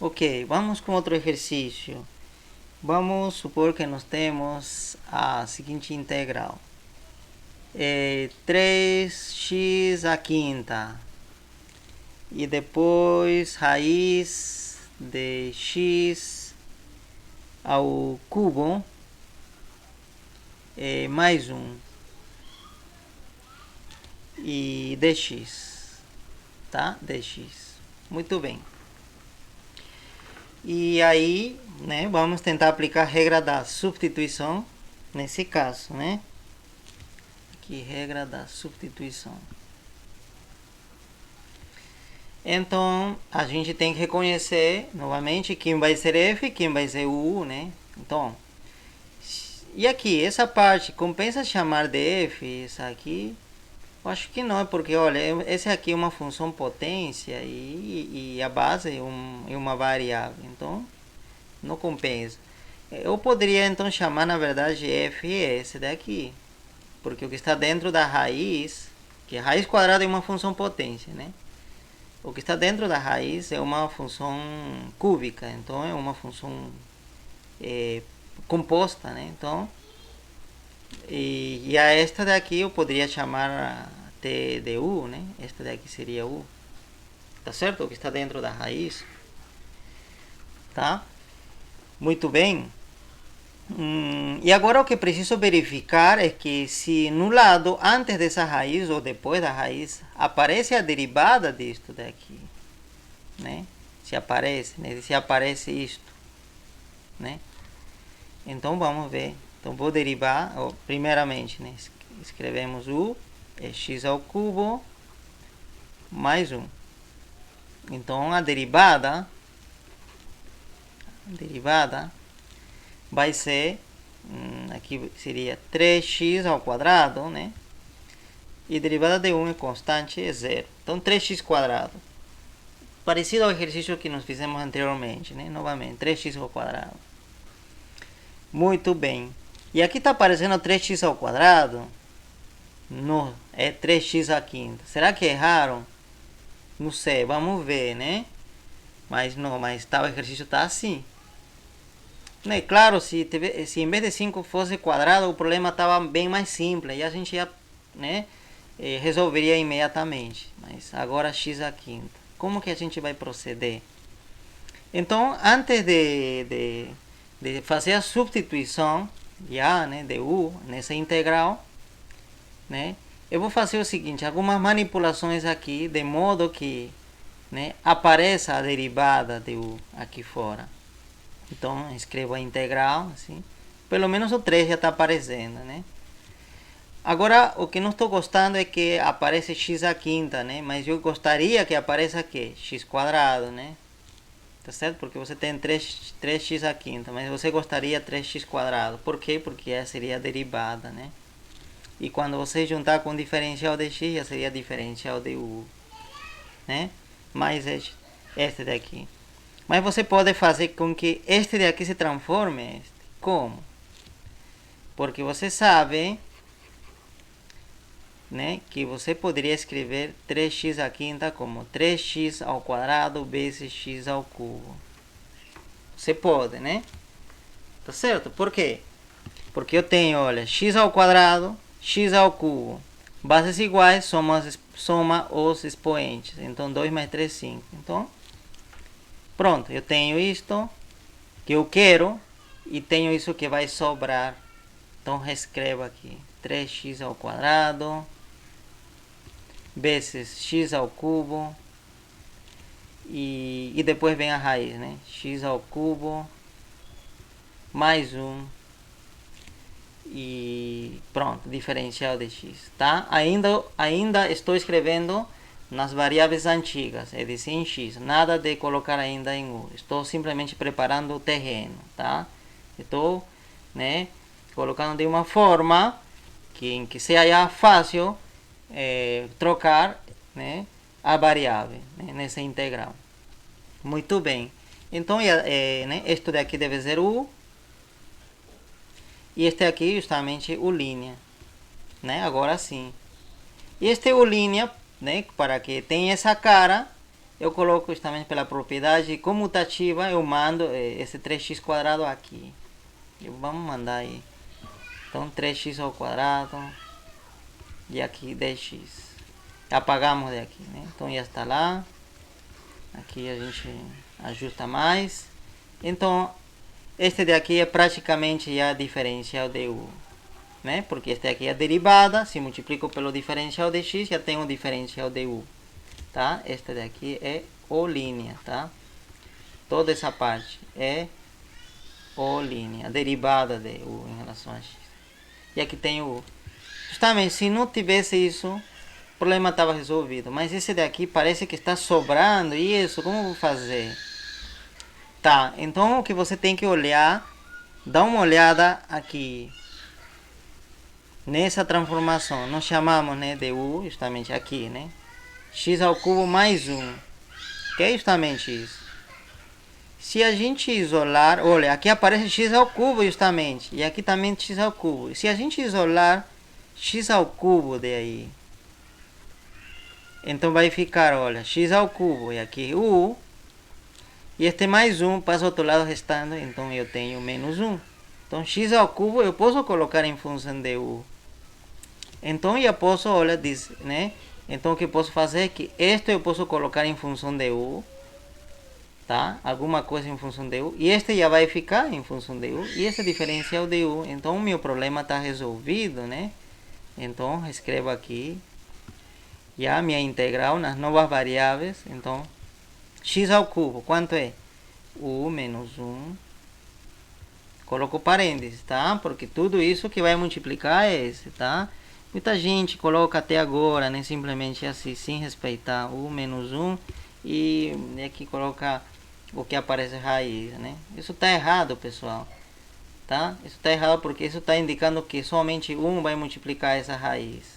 Ok, vamos com outro exercício. Vamos supor que nós temos a seguinte integral. 3x à quinta. E depois raiz de x ao cubo mais 1. E dx. Tá? dx. Muito bem. E aí, né, vamos tentar aplicar a regra da substituição nesse caso, né? Aqui, regra da substituição. Então, a gente tem que reconhecer novamente quem vai ser f e quem vai ser u, né? Então, e aqui, essa parte, compensa chamar de f, essa aqui? Eu acho que não, porque olha, esse aqui é uma função potência e a base é uma variável, então não compensa. Eu poderia então chamar na verdade f esse daqui, porque o que está dentro da raiz, que a raiz quadrada é uma função potência, né? O que está dentro da raiz é uma função cúbica, então é uma função composta, né? Então, e a esta daqui eu poderia chamar t de u, né? Esta daqui seria u, tá certo? O que está dentro da raiz, tá? Muito bem. E agora o que preciso verificar é que se no lado antes dessa raiz ou depois da raiz aparece a derivada disto daqui, né? Se aparece, né? Se aparece isto, né? Então vamos ver. Então vou derivar, primeiramente, né? Escrevemos u é x ao cubo mais 1. Então a derivada vai ser, aqui seria 3x ao quadrado, né? E derivada de 1 é constante, é 0. Então 3x quadrado. Parecido ao exercício que nós fizemos anteriormente, né? Novamente, 3x ao quadrado. Muito bem. E aqui está aparecendo 3x ao quadrado. Não, é 3x à quinta. Será que erraram? Não sei, vamos ver, né? Mas não, mas tal exercício está assim. Né? Claro, se em vez de 5 fosse quadrado, o problema estava bem mais simples. E a gente ia, né, resolveria imediatamente. Mas agora x à quinta. Como que a gente vai proceder? Então, antes de fazer a substituição já, né, de u nessa integral, né, eu vou fazer o seguinte, algumas manipulações aqui, de modo que, né, apareça a derivada de u aqui fora. Então, escrevo a integral, assim, pelo menos o 3 já está aparecendo, né? Agora, o que não estou gostando é que aparece x à quinta, né? Mas eu gostaria que apareça aqui, x quadrado, né? Tá certo? Porque você tem 3x à quinta, mas você gostaria 3x quadrado. Por quê? Porque essa seria a derivada, né? E quando você juntar com o diferencial de x, já seria diferencial de u, né? Mais este daqui. Mas você pode fazer com que este daqui se transforme em este. Como? Porque você sabe, né, que você poderia escrever 3x à quinta como 3x ao quadrado vezes x ao cubo. Você pode, né? Tá certo? Por quê? Porque eu tenho, olha, x ao quadrado, x ao cubo. Bases iguais, soma os expoentes. Então, 2 mais 3, 5. Então, pronto, eu tenho isto que eu quero e tenho isso que vai sobrar. Então, reescrevo aqui. 3x ao quadrado vezes x ao cubo e depois vem a raiz, né? X ao cubo mais 1 e pronto, diferencial de x, tá? Ainda estou escrevendo nas variáveis antigas, é dizer, em x, nada de colocar ainda em u. Estou simplesmente preparando o terreno, tá? Estou, né, colocando de uma forma em que seja fácil trocar, né, a variável, né, nessa integral. Muito bem. Então, né, este daqui deve ser u. E este aqui justamente o linha, né? Agora sim. E este o linha, né? Para que tenha essa cara, eu coloco justamente pela propriedade comutativa, eu mando esse 3x quadrado aqui. Vamos mandar aí. Então 3x ao quadrado e aqui 10x. Apagamos daqui, né? Então já está lá. Aqui a gente ajusta mais. Então este daqui é praticamente já diferencial de u, né? Porque este aqui é a derivada, se multiplico pelo diferencial de x, já tenho o diferencial de u, tá? Este daqui é o linha, tá? Toda essa parte é o linha, a derivada de u em relação a x. E aqui tem o u. Justamente, se não tivesse isso, o problema estava resolvido. Mas esse daqui parece que está sobrando, e isso, como eu vou fazer? Tá, então o que você tem que olhar, dá uma olhada aqui nessa transformação. Nós chamamos, né, de u, justamente aqui, né? X ao cubo mais 1, que é justamente isso. Se a gente isolar, olha, aqui aparece x ao cubo justamente, e aqui também x ao cubo. E se a gente isolar x ao cubo de aí, então vai ficar, olha, x ao cubo, e aqui u, e este mais 1 passa ao outro lado restando, então eu tenho menos 1. Então x ao cubo eu posso colocar em função de u. Então eu posso, olha, diz, né? Então o que eu posso fazer é que este eu posso colocar em função de u, tá? Alguma coisa em função de u, e este já vai ficar em função de u, e esse é diferencial de u. Então o meu problema está resolvido, né? Então escrevo aqui já a minha integral nas novas variáveis. Então x ao cubo, quanto é? U menos 1. Coloco parênteses, tá? Porque tudo isso que vai multiplicar é esse, tá? Muita gente coloca até agora, né? Simplesmente assim, sem respeitar u menos 1. E aqui coloca o que aparece raiz, né? Isso tá errado, pessoal. Tá? Isso tá errado porque isso está indicando que somente 1 vai multiplicar essa raiz.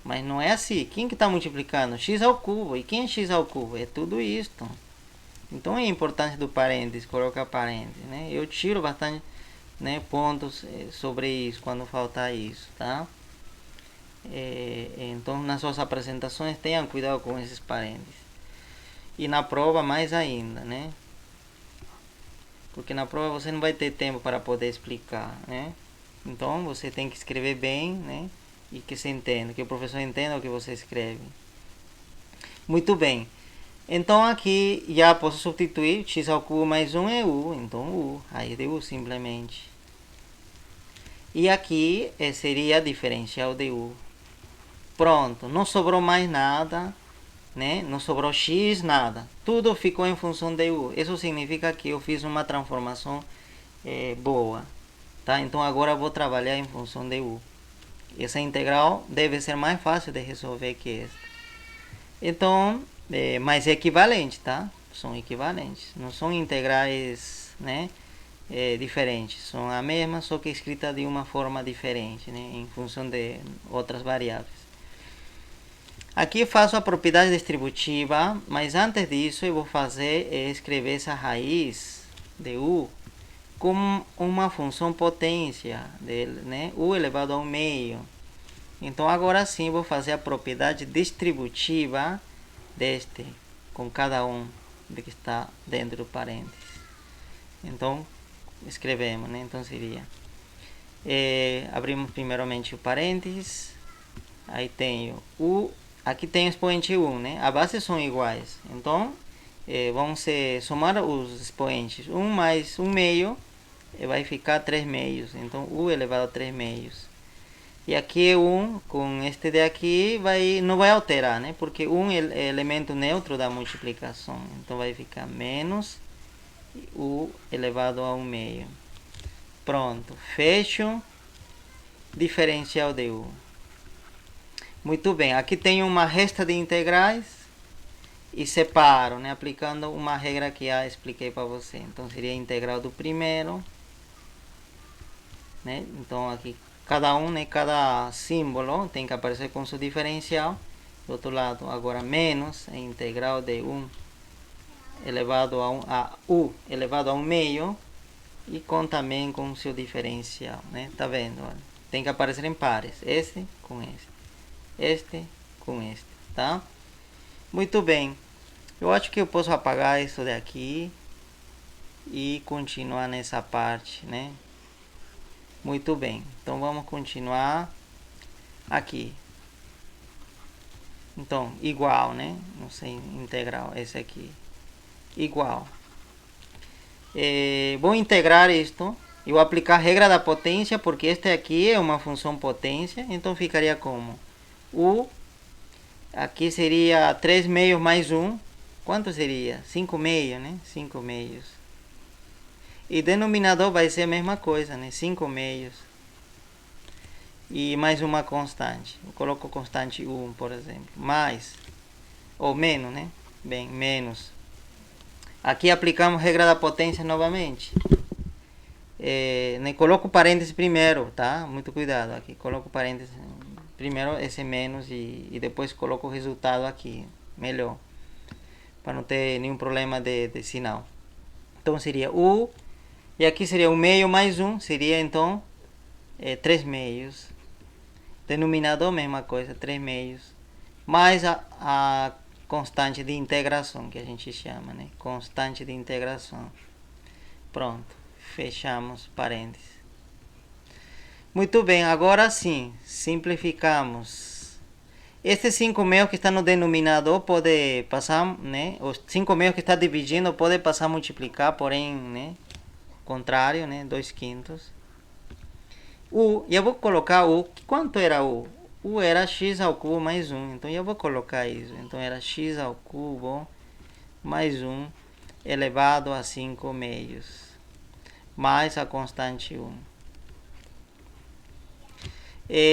Mas não é assim. Quem que está multiplicando? X ao cubo. E quem é x ao cubo? É tudo isto. Então é importante do parênteses, colocar parênteses, né? Eu tiro bastante, né, pontos sobre isso quando faltar isso, tá? Então nas suas apresentações tenham cuidado com esses parênteses. E na prova mais ainda, né? Porque na prova você não vai ter tempo para poder explicar, né? Então você tem que escrever bem, né? E que se entenda, que o professor entenda o que você escreve. Muito bem. Então aqui já posso substituir x ao cubo mais 1 é u, então u, aí de u simplesmente. E aqui seria a diferencial de u. Pronto, não sobrou mais nada, né? Não sobrou x, nada. Tudo ficou em função de u. Isso significa que eu fiz uma transformação boa, tá? Então agora eu vou trabalhar em função de u. Essa integral deve ser mais fácil de resolver que esta. Então, mas é equivalente, tá? São equivalentes. Não são integrais, né, diferentes. São a mesma, só que escrita de uma forma diferente, né, em função de outras variáveis. Aqui faço a propriedade distributiva, mas antes disso eu vou fazer escrever essa raiz de u como uma função potência dele, né? U elevado ao meio. Então agora sim vou fazer a propriedade distributiva deste com cada um de que está dentro do parênteses. Então escrevemos, né? Então seria abrimos primeiramente o parênteses, aí tenho u, aqui tem o expoente 1, né? A base são iguais, então vamos somar os expoentes. 1 mais 1 meio vai ficar 3 meios, então u elevado a 3 meios. E aqui 1 com este de aqui não vai alterar, né? Porque 1 é elemento neutro da multiplicação. Então vai ficar menos u elevado a 1 meio. Pronto, fecho diferencial de u. Muito bem, aqui tem uma resta de integrais e separo, né? Aplicando uma regra que já expliquei para você. Então seria a integral do primeiro, né? Então aqui cada um, né? Cada símbolo tem que aparecer com seu diferencial. Do outro lado, agora menos a integral de 1 elevado a u elevado a 1 meio e também com seu diferencial, né? Tá vendo? Olha, tem que aparecer em pares, este com este com este, tá? Muito bem, eu acho que eu posso apagar isso daqui e continuar nessa parte, né? Muito bem, então vamos continuar aqui. Então, igual, né? Não sei, integral, esse aqui. Igual. Vou integrar isto. E vou aplicar a regra da potência, porque este aqui é uma função potência. Então ficaria como? U. Aqui seria 3 meios mais 1. Quanto seria? 5 meios, né? 5 meios. E denominador vai ser a mesma coisa, né? 5 meios. E mais uma constante. Eu coloco constante 1, por exemplo. Mais. Ou menos, né? Bem, menos. Aqui aplicamos a regra da potência novamente. Coloco parênteses primeiro, tá? Muito cuidado aqui. Coloco parênteses primeiro esse menos e depois coloco o resultado aqui. Melhor. Para não ter nenhum problema de sinal. Então seria u. E aqui seria 1 meio mais 1. Seria então 3 meios. Denominador, mesma coisa, 3 meios. Mais a constante de integração, que a gente chama, né? Constante de integração. Pronto. Fechamos parênteses. Muito bem, agora sim, simplificamos. Este 5 meios que está no denominador pode passar, né? Os 5 meios que está dividindo pode passar a multiplicar, porém, né? Contrário, né? 2 quintos. U, eu vou colocar u. Quanto era u? U era x ao cubo mais 1. Então eu vou colocar isso. Então era x ao cubo mais 1 elevado a 5 meios. Mais a constante 1.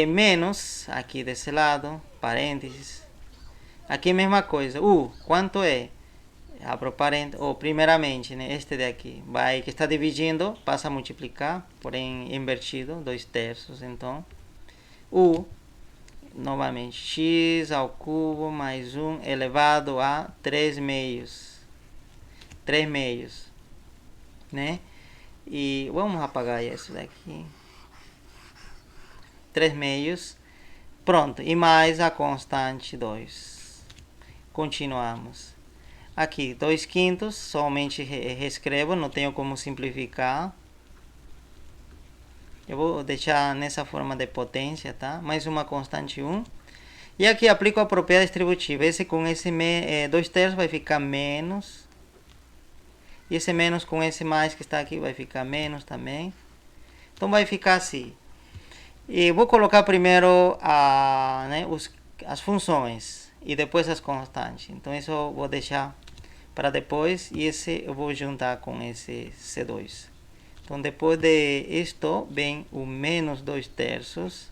Menos, aqui desse lado, parênteses. Aqui mesma coisa. Quanto é? Abro parênteses. Primeiramente, né, este daqui. Que está dividindo, passa a multiplicar, porém invertido, 2 terços. Então, novamente, x ao cubo mais 1 elevado a 3 meios. 3 meios. Né? E vamos apagar isso daqui. 3 meios. Pronto. E mais a constante 2. Continuamos. Aqui, 2 quintos. Somente reescrevo. Não tenho como simplificar. Eu vou deixar nessa forma de potência, tá? Mais uma constante 1. E aqui aplico a propriedade distributiva. Esse com esse 2 terços vai ficar menos. E esse menos com esse mais que está aqui vai ficar menos também. Então vai ficar assim. E vou colocar primeiro as funções e depois as constantes. Então isso eu vou deixar para depois e esse eu vou juntar com esse C2. Então depois de isto vem o menos 2 terços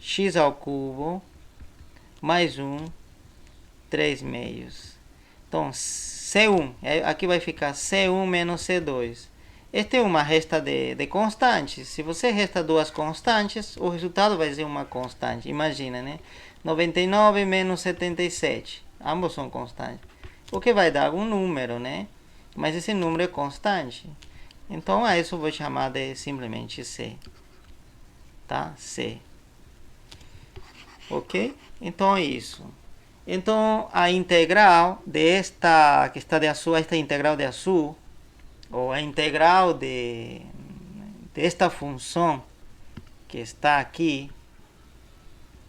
x ao cubo mais 1 3 meios. Então C1, aqui vai ficar C1 menos C2. Esta é uma resta de constantes. Se você resta duas constantes, o resultado vai ser uma constante. Imagina, né? 99 menos 77. Ambos são constantes. O que vai dar algum número, né? Mas esse número é constante. Então, a isso eu vou chamar de simplesmente C. Tá? C. Ok? Então, é isso. Então, a integral desta, que está de azul, esta integral de azul, ou a integral desta função que está aqui,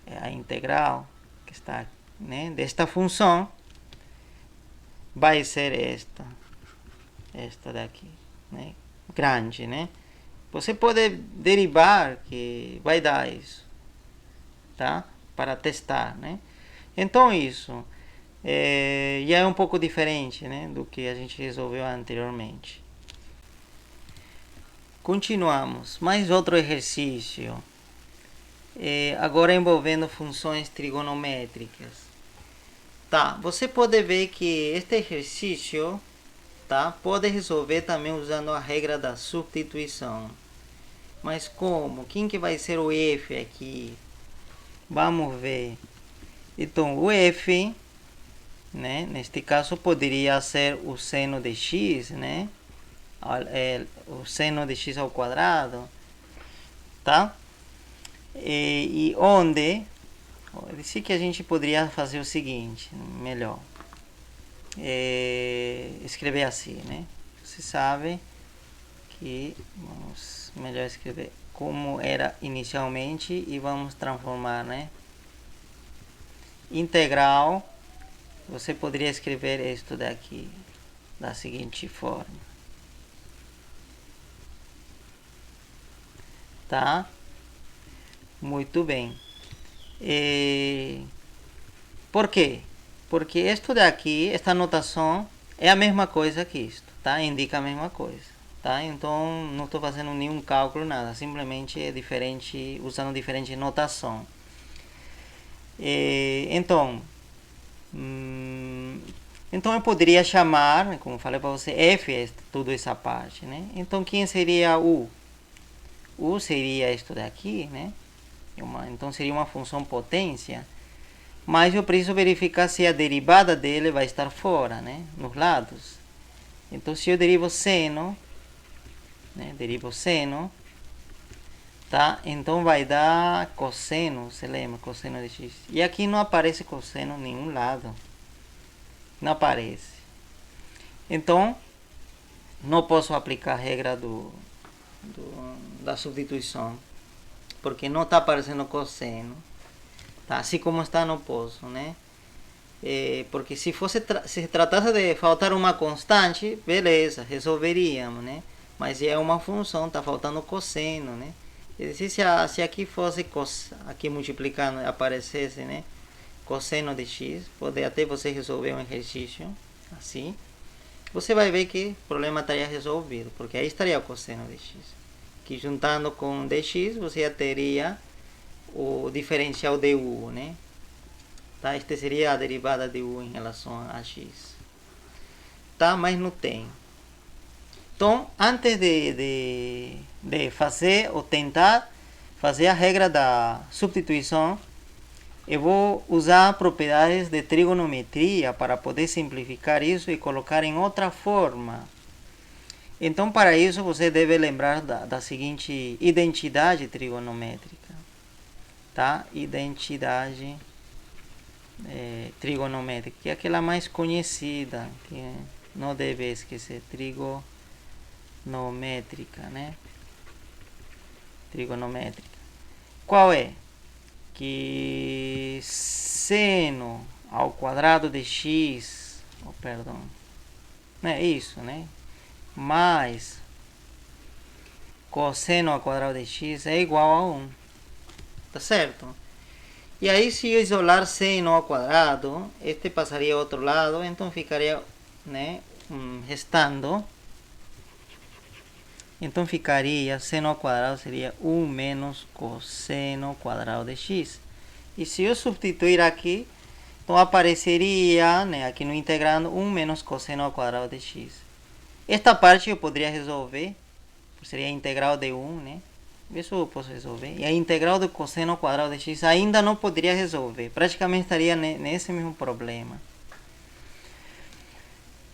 é a integral que está, né, desta função, vai ser esta daqui, né, grande, né? você pode derivar que vai dar isso, tá? Para testar, né? Então isso já é um pouco diferente, né, do que a gente resolveu anteriormente. Continuamos. Mais outro exercício. Agora envolvendo funções trigonométricas. Tá, você pode ver que este exercício, tá, pode resolver também usando a regra da substituição. Mas como? Quem que vai ser o f aqui? Vamos ver. Então, o f, né, neste caso poderia ser o seno de x, né? O seno de x ao quadrado, tá? E onde eu disse que a gente poderia fazer o seguinte, melhor, escrever assim, né? Você sabe que vamos melhor escrever como era inicialmente e vamos transformar, né? Integral, você poderia escrever isto daqui da seguinte forma, tá? Muito bem. Por quê? Porque isto daqui, esta notação, é a mesma coisa que isto, tá? Indica a mesma coisa, tá? Então, não estou fazendo nenhum cálculo, nada. Simplesmente é diferente, usando diferente notação. Então eu poderia chamar, como falei para você, f é toda essa parte, né? Então, quem seria u? U seria isto daqui, né? Então, seria uma função potência. Mas eu preciso verificar se a derivada dele vai estar fora, né? Nos lados. Então, se eu derivo seno, né? Derivo seno, tá? Então vai dar cosseno, você lembra? Cosseno de x. E aqui não aparece cosseno em nenhum lado. Não aparece. Então, não posso aplicar a regra da substituição, porque não está aparecendo cosseno. Tá? Assim como está, não posso, né? Porque se se tratasse de faltar uma constante, beleza, resolveríamos, né? Mas é uma função, está faltando cosseno, né? Se aqui fosse aqui multiplicando aparecesse, né, cosseno de x, pode até você resolver um exercício assim, você vai ver que o problema estaria resolvido, porque aí estaria o cosseno de x, que juntando com dx você já teria o diferencial de u, né? Tá? Este seria a derivada de u em relação a x, tá? Mas não tem. Então, antes de fazer ou tentar fazer a regra da substituição, eu vou usar propriedades de trigonometria para poder simplificar isso e colocar em outra forma. Então, para isso, você deve lembrar da seguinte identidade trigonométrica, tá? Identidade trigonométrica, que é aquela mais conhecida, que não deve esquecer, trigonométrica, né? Trigonométrica. Qual é? Que seno ao quadrado de x, perdão, é isso, né? Mais cosseno ao quadrado de x é igual a 1, tá certo? E aí, se eu isolar seno ao quadrado, este passaria ao outro lado, então ficaria, né, restando. Então ficaria, seno ao quadrado seria 1 menos cosseno ao quadrado de x. E se eu substituir aqui, então apareceria, né, aqui no integrando, 1 menos cosseno ao quadrado de x. Esta parte eu poderia resolver, seria a integral de 1, né? Isso eu posso resolver. E a integral do cosseno ao quadrado de x ainda não poderia resolver. Praticamente estaria nesse mesmo problema.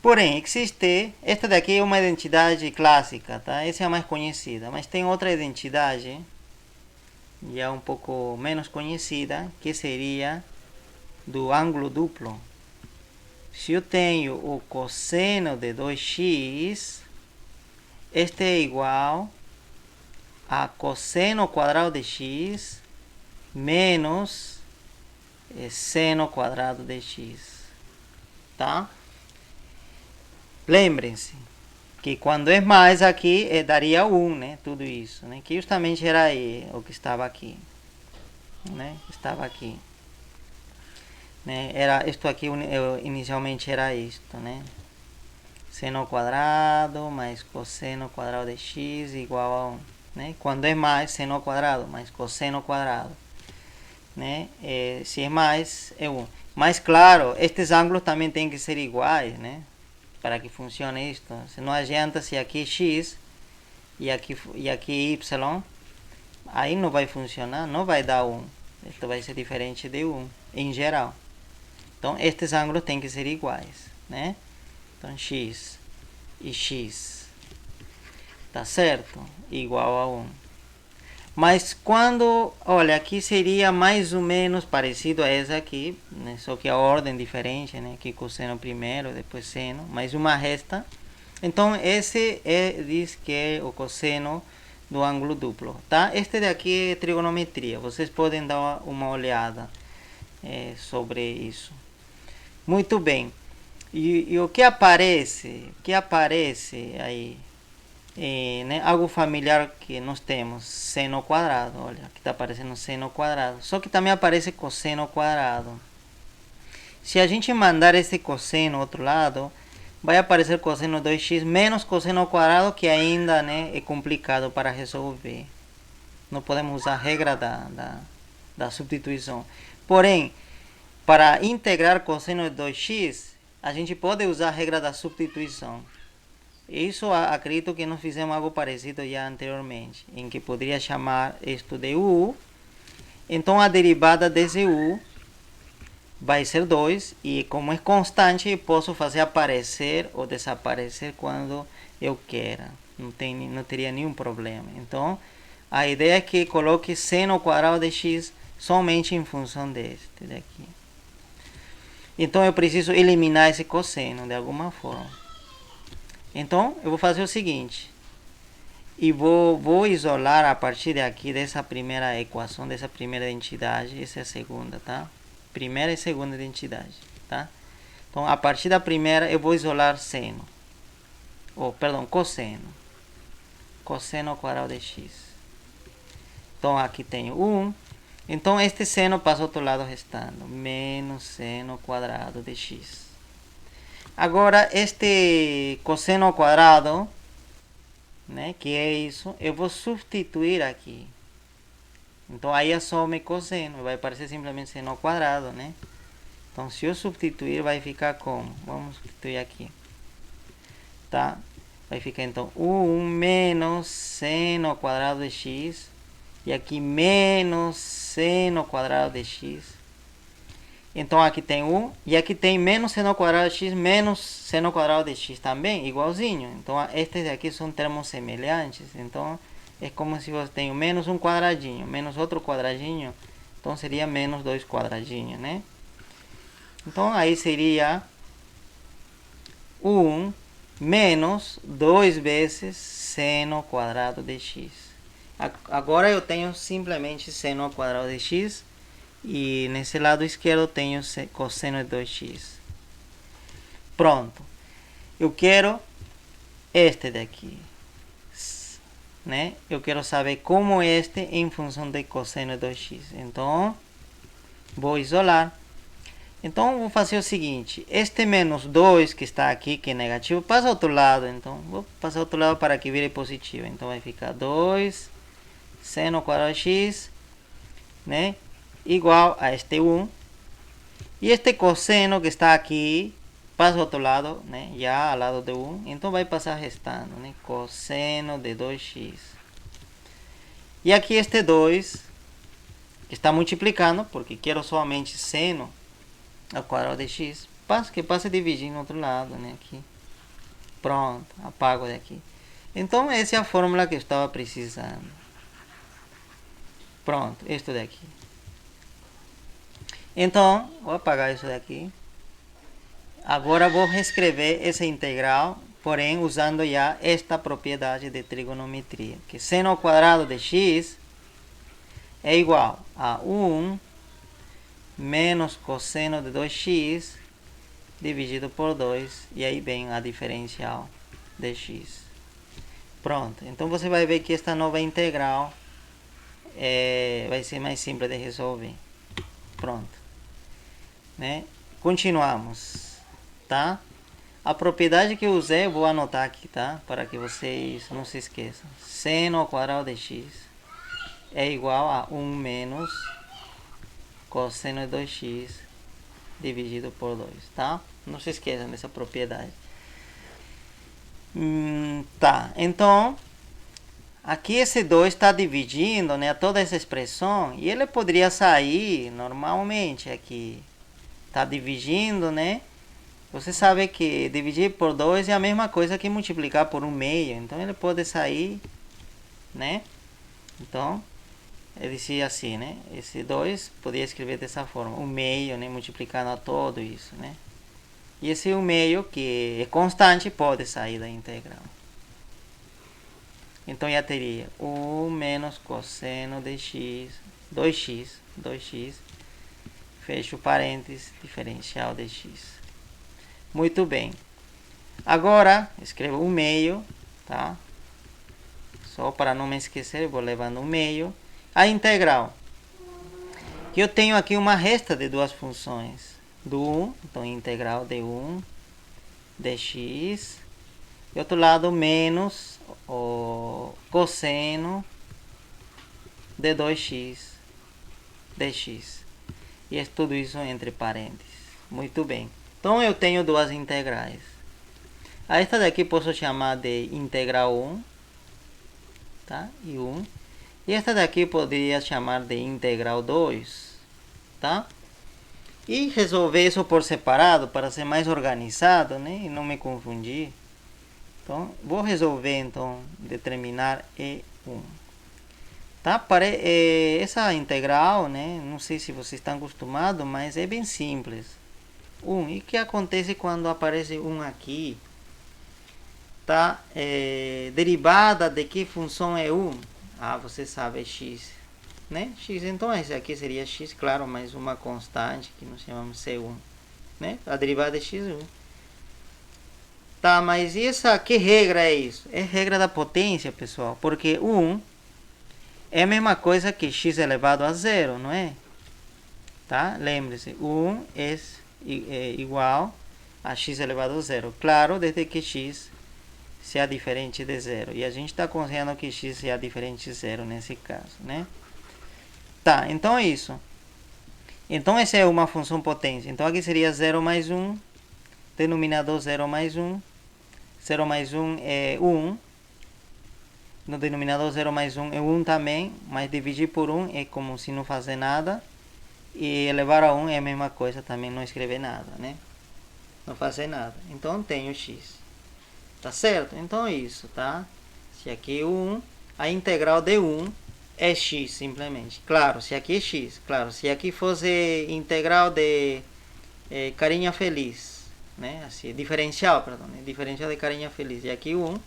Porém, existe, esta daqui é uma identidade clássica, tá? Essa é a mais conhecida. Mas tem outra identidade, já um pouco menos conhecida, que seria do ângulo duplo. Se eu tenho o cosseno de 2x, este é igual a cosseno ao quadrado de x menos seno ao quadrado de x, tá? Lembrem-se que quando é mais aqui, daria 1, né? Tudo isso, né? Que justamente era aí, o que estava aqui, né? Estava aqui, né? Era isto aqui, inicialmente era isto, né? Seno ao quadrado mais cosseno ao quadrado de x igual a 1, né? Quando é mais, seno ao quadrado mais cosseno ao quadrado, né? Se é mais, é 1. Mas claro, estes ângulos também têm que ser iguais, né? Para que funcione isto. Se não adianta se aqui é x e aqui y, aí não vai funcionar, não vai dar 1. Isto vai ser diferente de 1, em geral. Então, estes ângulos têm que ser iguais, né? Então, x e x, tá certo? Igual a 1. Mas quando, olha, aqui seria mais ou menos parecido a essa aqui, né? Só que a ordem diferente, né? Aqui cosseno primeiro, depois seno, mais uma resta. Então, esse diz que é o cosseno do ângulo duplo, tá? Este daqui é trigonometria, vocês podem dar uma olhada sobre isso. Muito bem. E o que aparece? O que aparece aí? Né, algo familiar que nós temos, seno quadrado. Olha, aqui está aparecendo seno quadrado. Só que também aparece cosseno quadrado. Se a gente mandar esse cosseno ao outro lado, vai aparecer cosseno 2x menos cosseno quadrado, que ainda, né, é complicado para resolver. Não podemos usar a regra da substituição. Porém, para integrar cosseno de 2x, a gente pode usar a regra da substituição. Isso acredito que nós fizemos algo parecido já anteriormente, em que poderia chamar isto de u. Então a derivada desse u vai ser 2, e como é constante, posso fazer aparecer ou desaparecer quando eu queira. Não teria nenhum problema. Então a ideia é que coloque seno ao quadrado de x somente em função deste daqui. Então eu preciso eliminar esse cosseno de alguma forma. Então, eu vou fazer o seguinte. E vou isolar a partir daqui dessa primeira equação, dessa primeira identidade. Essa é a segunda, tá? Primeira e segunda identidade, tá? Então, a partir da primeira, eu vou isolar seno. Cosseno. Cosseno ao quadrado de x. Então, aqui tenho 1. Então, este seno passa ao outro lado restando. Menos seno ao quadrado de x. Agora, este cosseno ao quadrado, né, que é isso, eu vou substituir aqui. Então, aí é só o cosseno, vai aparecer simplesmente seno ao quadrado, né? Então, se eu substituir, vai ficar como? Vamos substituir aqui, tá? Vai ficar, então, 1 menos seno ao quadrado de x, e aqui menos seno ao quadrado de x. Então aqui tem 1 e aqui tem menos seno ao quadrado de x menos seno ao quadrado de x também, igualzinho. Então estes aqui são termos semelhantes. Então é como se você tem menos um quadradinho, menos outro quadradinho. Então seria menos 2 quadradinhos, né? Então aí seria 1 menos 2 vezes seno ao quadrado de x. Agora eu tenho simplesmente seno ao quadrado de x. E nesse lado esquerdo tenho cosseno de 2x. Pronto. Eu quero este daqui, né? Eu quero saber como este em função de cosseno de 2x. Então, vou isolar. Então, vou fazer o seguinte. Este menos 2 que está aqui, que é negativo, passa ao outro lado. Então, vou passar ao outro lado para que vire positivo. Então, vai ficar 2 seno ao quadrado de x, né? Igual a este 1, e este cosseno que está aqui passa ao outro lado, né, já ao lado de 1, então vai passar restando, né, cosseno de 2x. E aqui este 2 que está multiplicando, porque quero somente seno ao quadrado de x, que passa dividindo no outro lado, né, aqui. Pronto, apago daqui. Então essa é a fórmula que eu estava precisando. Pronto, isto daqui. Então, vou apagar isso daqui. Agora vou reescrever essa integral, porém usando já esta propriedade de trigonometria, que seno ao quadrado de x é igual a 1 menos cosseno de 2x dividido por 2, e aí vem a diferencial dx. Pronto, então você vai ver que esta nova integral vai ser mais simples de resolver. Pronto, né? Continuamos, tá? A propriedade que eu usei, eu vou anotar aqui, tá? Para que vocês não se esqueçam. Seno ao quadrado de x é igual a 1 menos cosseno de 2x dividido por 2, tá? Não se esqueçam dessa propriedade. Tá, então aqui esse 2 está dividindo, né, toda essa expressão, e ele poderia sair normalmente aqui. Está dividindo, né? Você sabe que dividir por 2 é a mesma coisa que multiplicar por 1 meio. Então ele pode sair, né? Então, ele dizia assim, né? Esse 2 poderia escrever dessa forma. 1 meio, né? Multiplicando a todo isso, né? E esse 1 meio, que é constante, pode sair da integral. Então já teria 1 menos cosseno de x, 2x, fecho parênteses, diferencial de x. Muito bem. Agora, escrevo 1 meio, tá? Só para não me esquecer, eu vou levando 1 meio. A integral. Eu tenho aqui uma resta de duas funções. Do 1, então integral de 1 dx. E outro lado, menos o cosseno de 2x dx. E é tudo isso entre parênteses. Muito bem. Então eu tenho duas integrais. Esta daqui posso chamar de integral 1, tá? E 1. E esta daqui poderia chamar de integral 2, tá? E resolver isso por separado para ser mais organizado, né? E não me confundir. Então, vou resolver, então, determinar E1. Tá? Essa integral, né? Não sei se vocês estão acostumados, mas é bem simples. 1. E o que acontece quando aparece 1 aqui? Tá? Derivada de que função é 1? Ah, você sabe, é x. Né? X, então esse aqui seria x, claro, mais uma constante que nós chamamos C1. Né? A derivada é x1. Tá, mas essa, que regra é isso? É regra da potência, pessoal, porque 1 é a mesma coisa que x elevado a 0, não é? Tá? Lembre-se, 1 é igual a x elevado a 0. Claro, desde que x seja diferente de 0. E a gente está considerando que x seja diferente de 0 nesse caso, né? Tá, então é isso. Então essa é uma função potência. Então aqui seria 0 mais 1, denominador 0 mais 1. 0 mais 1 é 1. No denominador 0 mais 1 é 1 também, mas dividir por 1 é como se não fazer nada. E elevar a 1 é a mesma coisa também, não escrever nada, né? Não fazer nada. Então tenho x. Tá certo? Então é isso, tá? Se aqui é 1, a integral de 1 é x simplesmente. Claro, se aqui é x. Claro, se aqui fosse integral de carinha feliz, né? Assim, diferencial, perdão, né? Diferencial de carinha feliz. E aqui 1,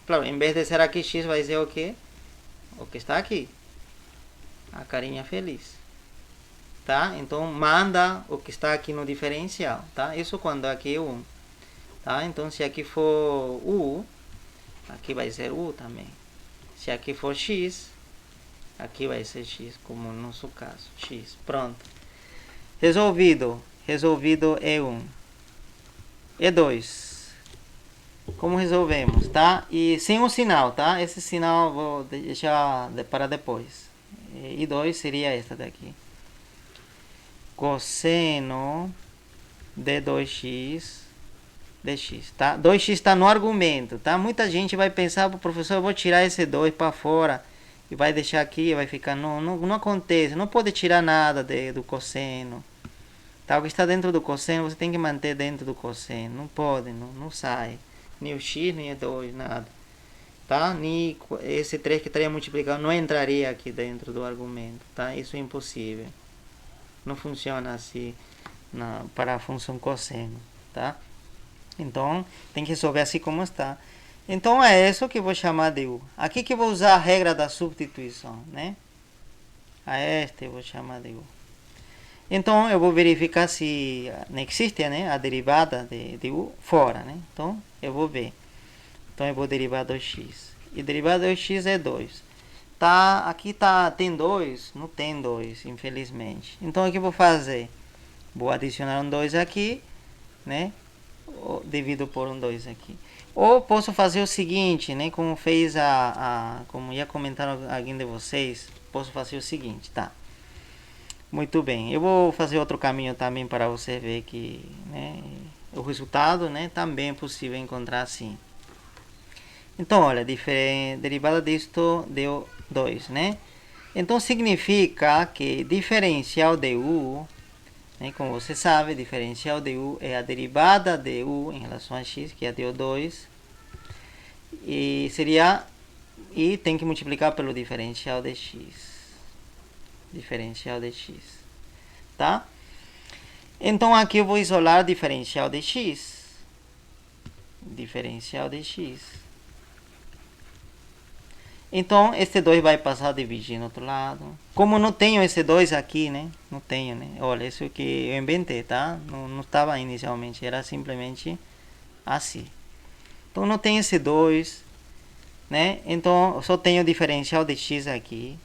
claro, em vez de ser aqui x, vai ser o quê? O que está aqui. A carinha feliz. Tá? Então, manda o que está aqui no diferencial, tá? Isso quando aqui é 1. Tá? Então, se aqui for u, aqui vai ser u também. Se aqui for x, aqui vai ser x, como no nosso caso. X, pronto. Resolvido. Resolvido E1. E2. Como resolvemos, tá? E sem o sinal, tá? Esse sinal eu vou deixar para depois. E2 seria esta daqui. Cosseno de 2x dx, tá? 2x está no argumento, tá? Muita gente vai pensar, professor, eu vou tirar esse 2 para fora e vai deixar aqui, vai ficar... Não acontece, não pode tirar nada do cosseno. Tá? O que está dentro do cosseno, você tem que manter dentro do cosseno. Não pode, não sai. Nem o x, nem o 2, nada. Tá? Nem esse 3 que estaria multiplicado não entraria aqui dentro do argumento, tá? Isso é impossível. Não funciona assim para a função cosseno, tá? Então, tem que resolver assim como está. Então, é isso que eu vou chamar de u. Aqui que eu vou usar a regra da substituição, né? A este eu vou chamar de u. Então, eu vou verificar se não existe, né, a derivada de u fora, né? Então, eu vou ver. Então eu vou derivar 2x. E derivar 2x é 2. Tá, aqui tá, tem 2? Não tem 2, infelizmente. Então o que eu vou fazer? Vou adicionar um 2 aqui, né? Divido por um 2 aqui. Ou posso fazer o seguinte, né? Como fez como ia comentar alguém de vocês, posso fazer o seguinte, tá? Muito bem. Eu vou fazer outro caminho também para você ver que, né, o resultado, né, também é possível encontrar assim. Então, olha, derivada disto deu 2, né? Então significa que diferencial de u, né, como você sabe, diferencial de u é a derivada de u em relação a x, que é deu 2, e seria, e tem que multiplicar pelo diferencial de x. Diferencial de x, tá? Então aqui eu vou isolar diferencial de x. Diferencial de x. Então, este 2 vai passar a dividir no outro lado. Como não tenho esse 2 aqui, né? Não tenho, né? Olha, isso que eu inventei, tá? Não estava inicialmente, era simplesmente assim. Então, não tem esse 2, né? Então, eu só tenho o diferencial de x aqui.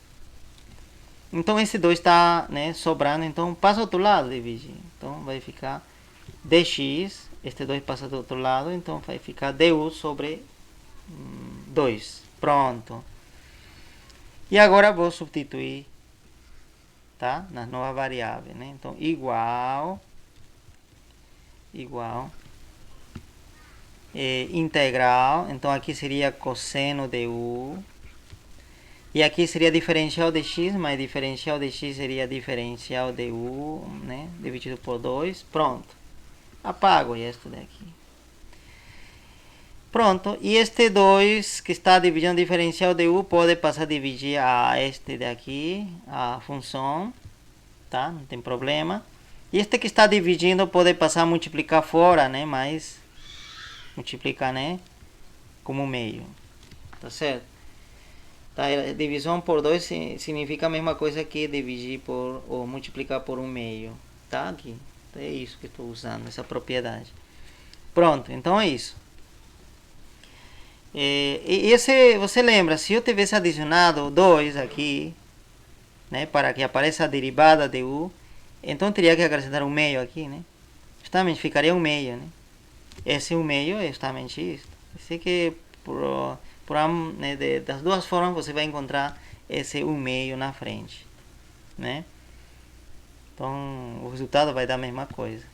Então, esse 2 está, né, sobrando. Então, passa ao outro lado, dividir. Então, vai ficar dx. Este 2 passa do outro lado. Então, vai ficar du sobre 2. Pronto. E agora vou substituir, tá? Nas novas variáveis, né? Então, igual integral. Então, aqui seria cosseno de u. E aqui seria diferencial de x, mas diferencial de x seria diferencial de u, né? Dividido por 2. Pronto. Apago este daqui. Pronto, e este 2 que está dividindo o diferencial de u pode passar a dividir a este daqui, a função, tá? Não tem problema. E este que está dividindo pode passar a multiplicar fora, né? Mas multiplicar, né? Como meio, tá certo? Tá, divisão por 2 significa a mesma coisa que dividir por ou multiplicar por um meio, tá? Aqui, é isso que estou usando, essa propriedade. Pronto, então é isso. E esse, você lembra, se eu tivesse adicionado 2 aqui, né, para que apareça a derivada de u, então teria que acrescentar um meio aqui, né? Justamente ficaria um meio, né? Esse um meio é justamente isso. Sei que né, das duas formas você vai encontrar esse um meio na frente, né? Então o resultado vai dar a mesma coisa.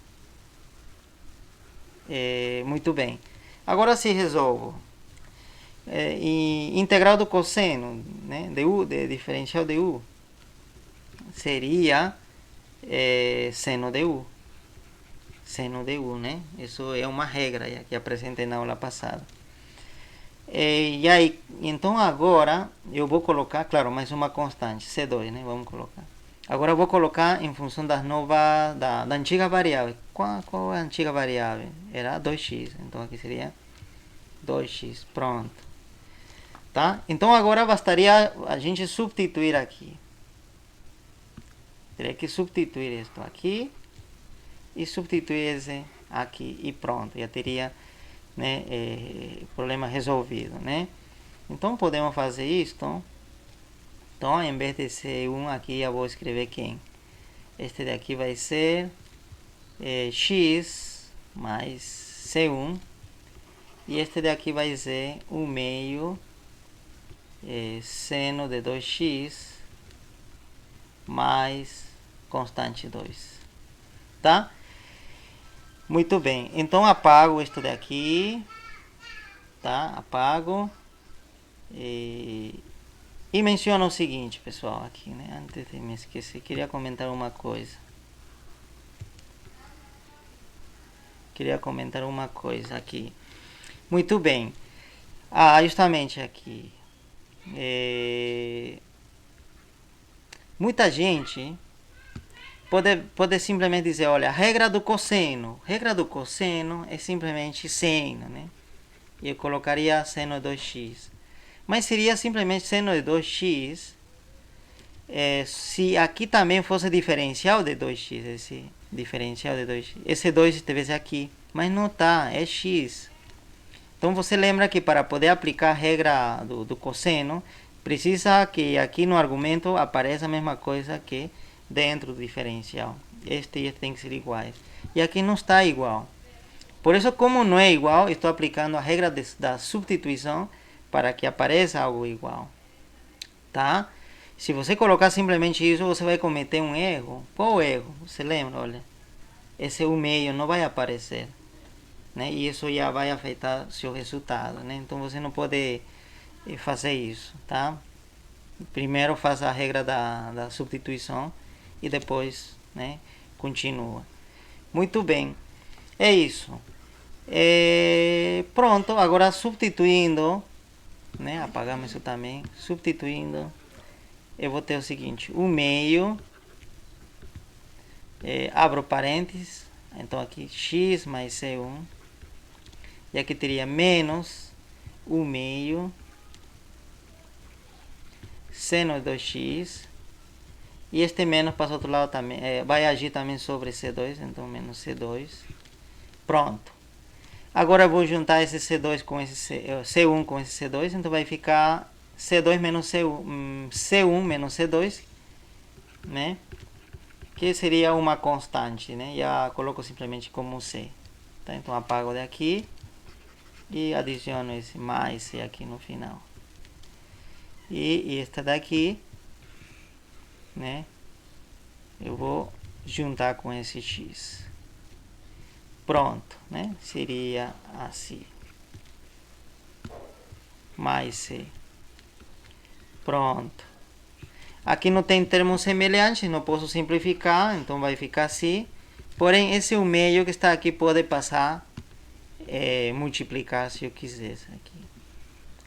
Muito bem. Agora se resolvo. E integral do cosseno, né, de u, de diferencial de u, seria seno de u. Seno de u, né? Isso é uma regra que apresentei na aula passada. E aí, então agora eu vou colocar, claro, mais uma constante, C2, né? Vamos colocar. Agora eu vou colocar em função das novas, da antiga variável. Qual é a antiga variável? Era 2x, então aqui seria 2x, pronto. Tá? Então agora bastaria a gente substituir aqui. Teria que substituir isto aqui e substituir esse aqui e pronto. Já teria, né, o problema resolvido, né? Então podemos fazer isto. Então em vez de C1 aqui eu vou escrever quem? Este daqui vai ser x mais C1 e este daqui vai ser 1 meio seno de 2x mais constante 2, tá? Muito bem, então apago isto daqui, tá? Apago e menciono o seguinte, pessoal, aqui, né? Antes de me esquecer, queria comentar uma coisa. Aqui. Muito bem. Justamente aqui. Muita gente pode simplesmente dizer, olha, a regra do cosseno é simplesmente seno, né? E eu colocaria seno de 2x. Mas seria simplesmente seno de 2x se aqui também fosse diferencial de 2x, esse diferencial de 2x. Esse 2 estivesse aqui, mas não tá, é x. Então você lembra que para poder aplicar a regra do cosseno, precisa que aqui no argumento apareça a mesma coisa que dentro do diferencial. Este e este tem que ser iguais. E aqui não está igual. Por isso, como não é igual, estou aplicando a regra da substituição para que apareça algo igual. Tá? Se você colocar simplesmente isso, você vai cometer um erro. Qual erro? Você lembra? Olha, esse 1/2 não vai aparecer. Né? E isso já vai afetar seu resultado. Né? Então você não pode fazer isso. Tá? Primeiro faça a regra da substituição e depois, né, continua. Muito bem. É isso. Pronto, agora substituindo, né, apagamos isso também. Substituindo, eu vou ter o seguinte: 1/2, abro parênteses, então aqui x mais c1, e aqui teria menos 1/2 seno de 2x, e este menos para o outro lado também, vai agir também sobre C2, então menos C2. Pronto. Agora eu vou juntar esse C2 com esse C1 com esse C2, então vai ficar C2 menos C1, C1 menos C2, né? Que seria uma constante, né? Já coloco simplesmente como C. Tá? Então apago daqui e adiciono esse mais C aqui no final. E esta daqui, né, eu vou juntar com esse x. Pronto, né? Seria assim. Mais c. Pronto. Aqui não tem termos semelhantes, não posso simplificar, então vai ficar assim. Porém, esse 1/2 que está aqui pode passar, multiplicar se eu quiser aqui.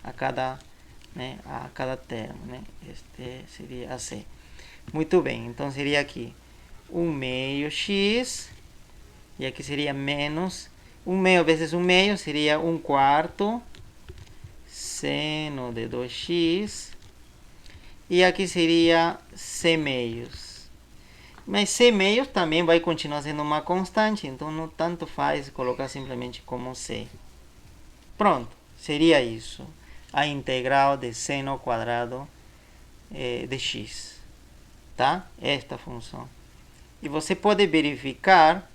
A cada termo, né? Este seria assim. Muito bem, então seria aqui 1/2 x, e aqui seria menos 1/2 vezes 1/2 seria 1/4 seno de 2x, e aqui seria c meios. Mas c meios também vai continuar sendo uma constante, então não tanto faz colocar simplesmente como c. Pronto, seria isso. A integral de seno ao quadrado de x. Tá? Esta função. E você pode verificar,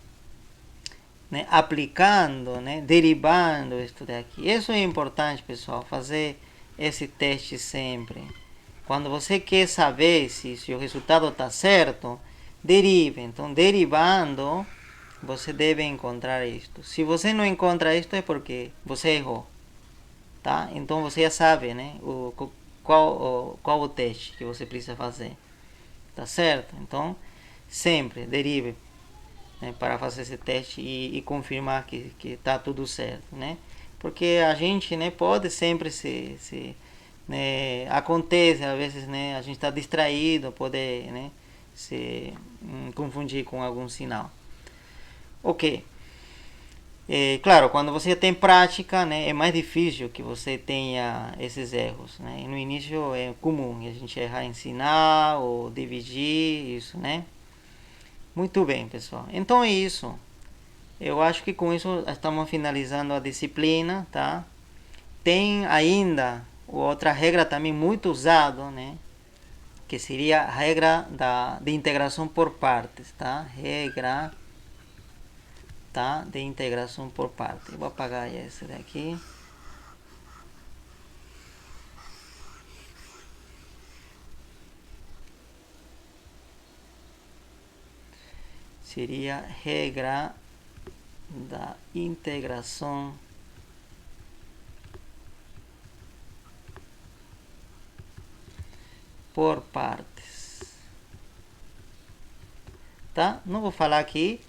né, aplicando, né, derivando isso daqui. Isso é importante, pessoal, fazer esse teste sempre. Quando você quer saber se o resultado está certo, derive. Então, derivando, você deve encontrar isto. Se você não encontra isto, é porque você errou. Tá? Então, você já sabe, né, qual o teste que você precisa fazer. Tá certo? Então, sempre derive, né, para fazer esse teste e confirmar que está tudo certo, né? Porque a gente, né, pode sempre né, acontece às vezes, né, a gente está distraído, pode, né, se confundir com algum sinal. Ok. Claro, quando você tem prática, né, é mais difícil que você tenha esses erros, né? E no início é comum a gente errar em sinal ou dividir, isso, né? Muito bem, pessoal. Então é isso. Eu acho que com isso estamos finalizando a disciplina, tá? Tem ainda outra regra também muito usada, né? Que seria a regra de integração por partes, tá? Regra, tá, de integração por parte. Vou apagar esse daqui. Seria regra da integração por partes. Tá? Não vou falar aqui.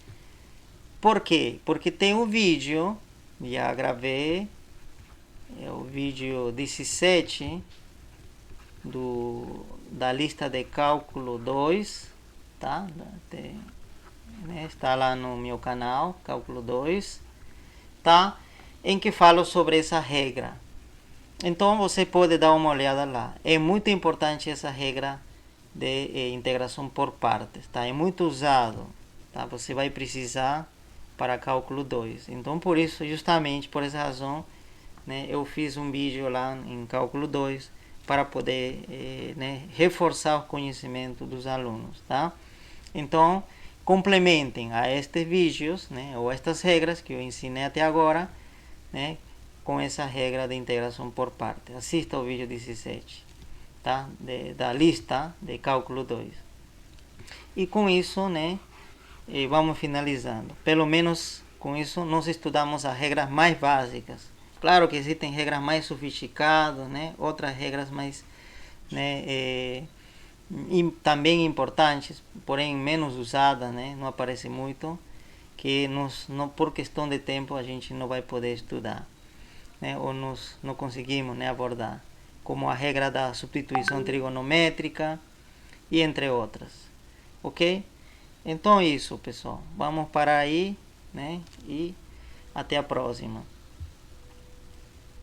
Por quê? Porque tem um vídeo, já gravei, é o vídeo 17 da lista de cálculo 2, tá? Né? Está lá no meu canal, cálculo 2, tá? Em que falo sobre essa regra. Então você pode dar uma olhada lá. É muito importante essa regra de integração por partes, tá? É muito usado, tá? Você vai precisar para cálculo 2. Então, por isso, justamente por essa razão, né, eu fiz um vídeo lá em Cálculo 2 para poder né, reforçar o conhecimento dos alunos, tá? Então, complementem a estes vídeos, né, ou estas regras que eu ensinei até agora, né, com essa regra de integração por parte. Assista o vídeo 17, tá? Da lista de Cálculo 2. E com isso, né, vamos finalizando. Pelo menos com isso nós estudamos as regras mais básicas. Claro que existem regras mais sofisticadas, né, outras regras mais, né, também importantes, porém menos usadas, né, não aparece muito, que não, por questão de tempo a gente não vai poder estudar, né, ou não conseguimos, né, abordar, como a regra da substituição trigonométrica e entre outras, ok? Então é isso, pessoal, vamos parar aí, né, e até a próxima.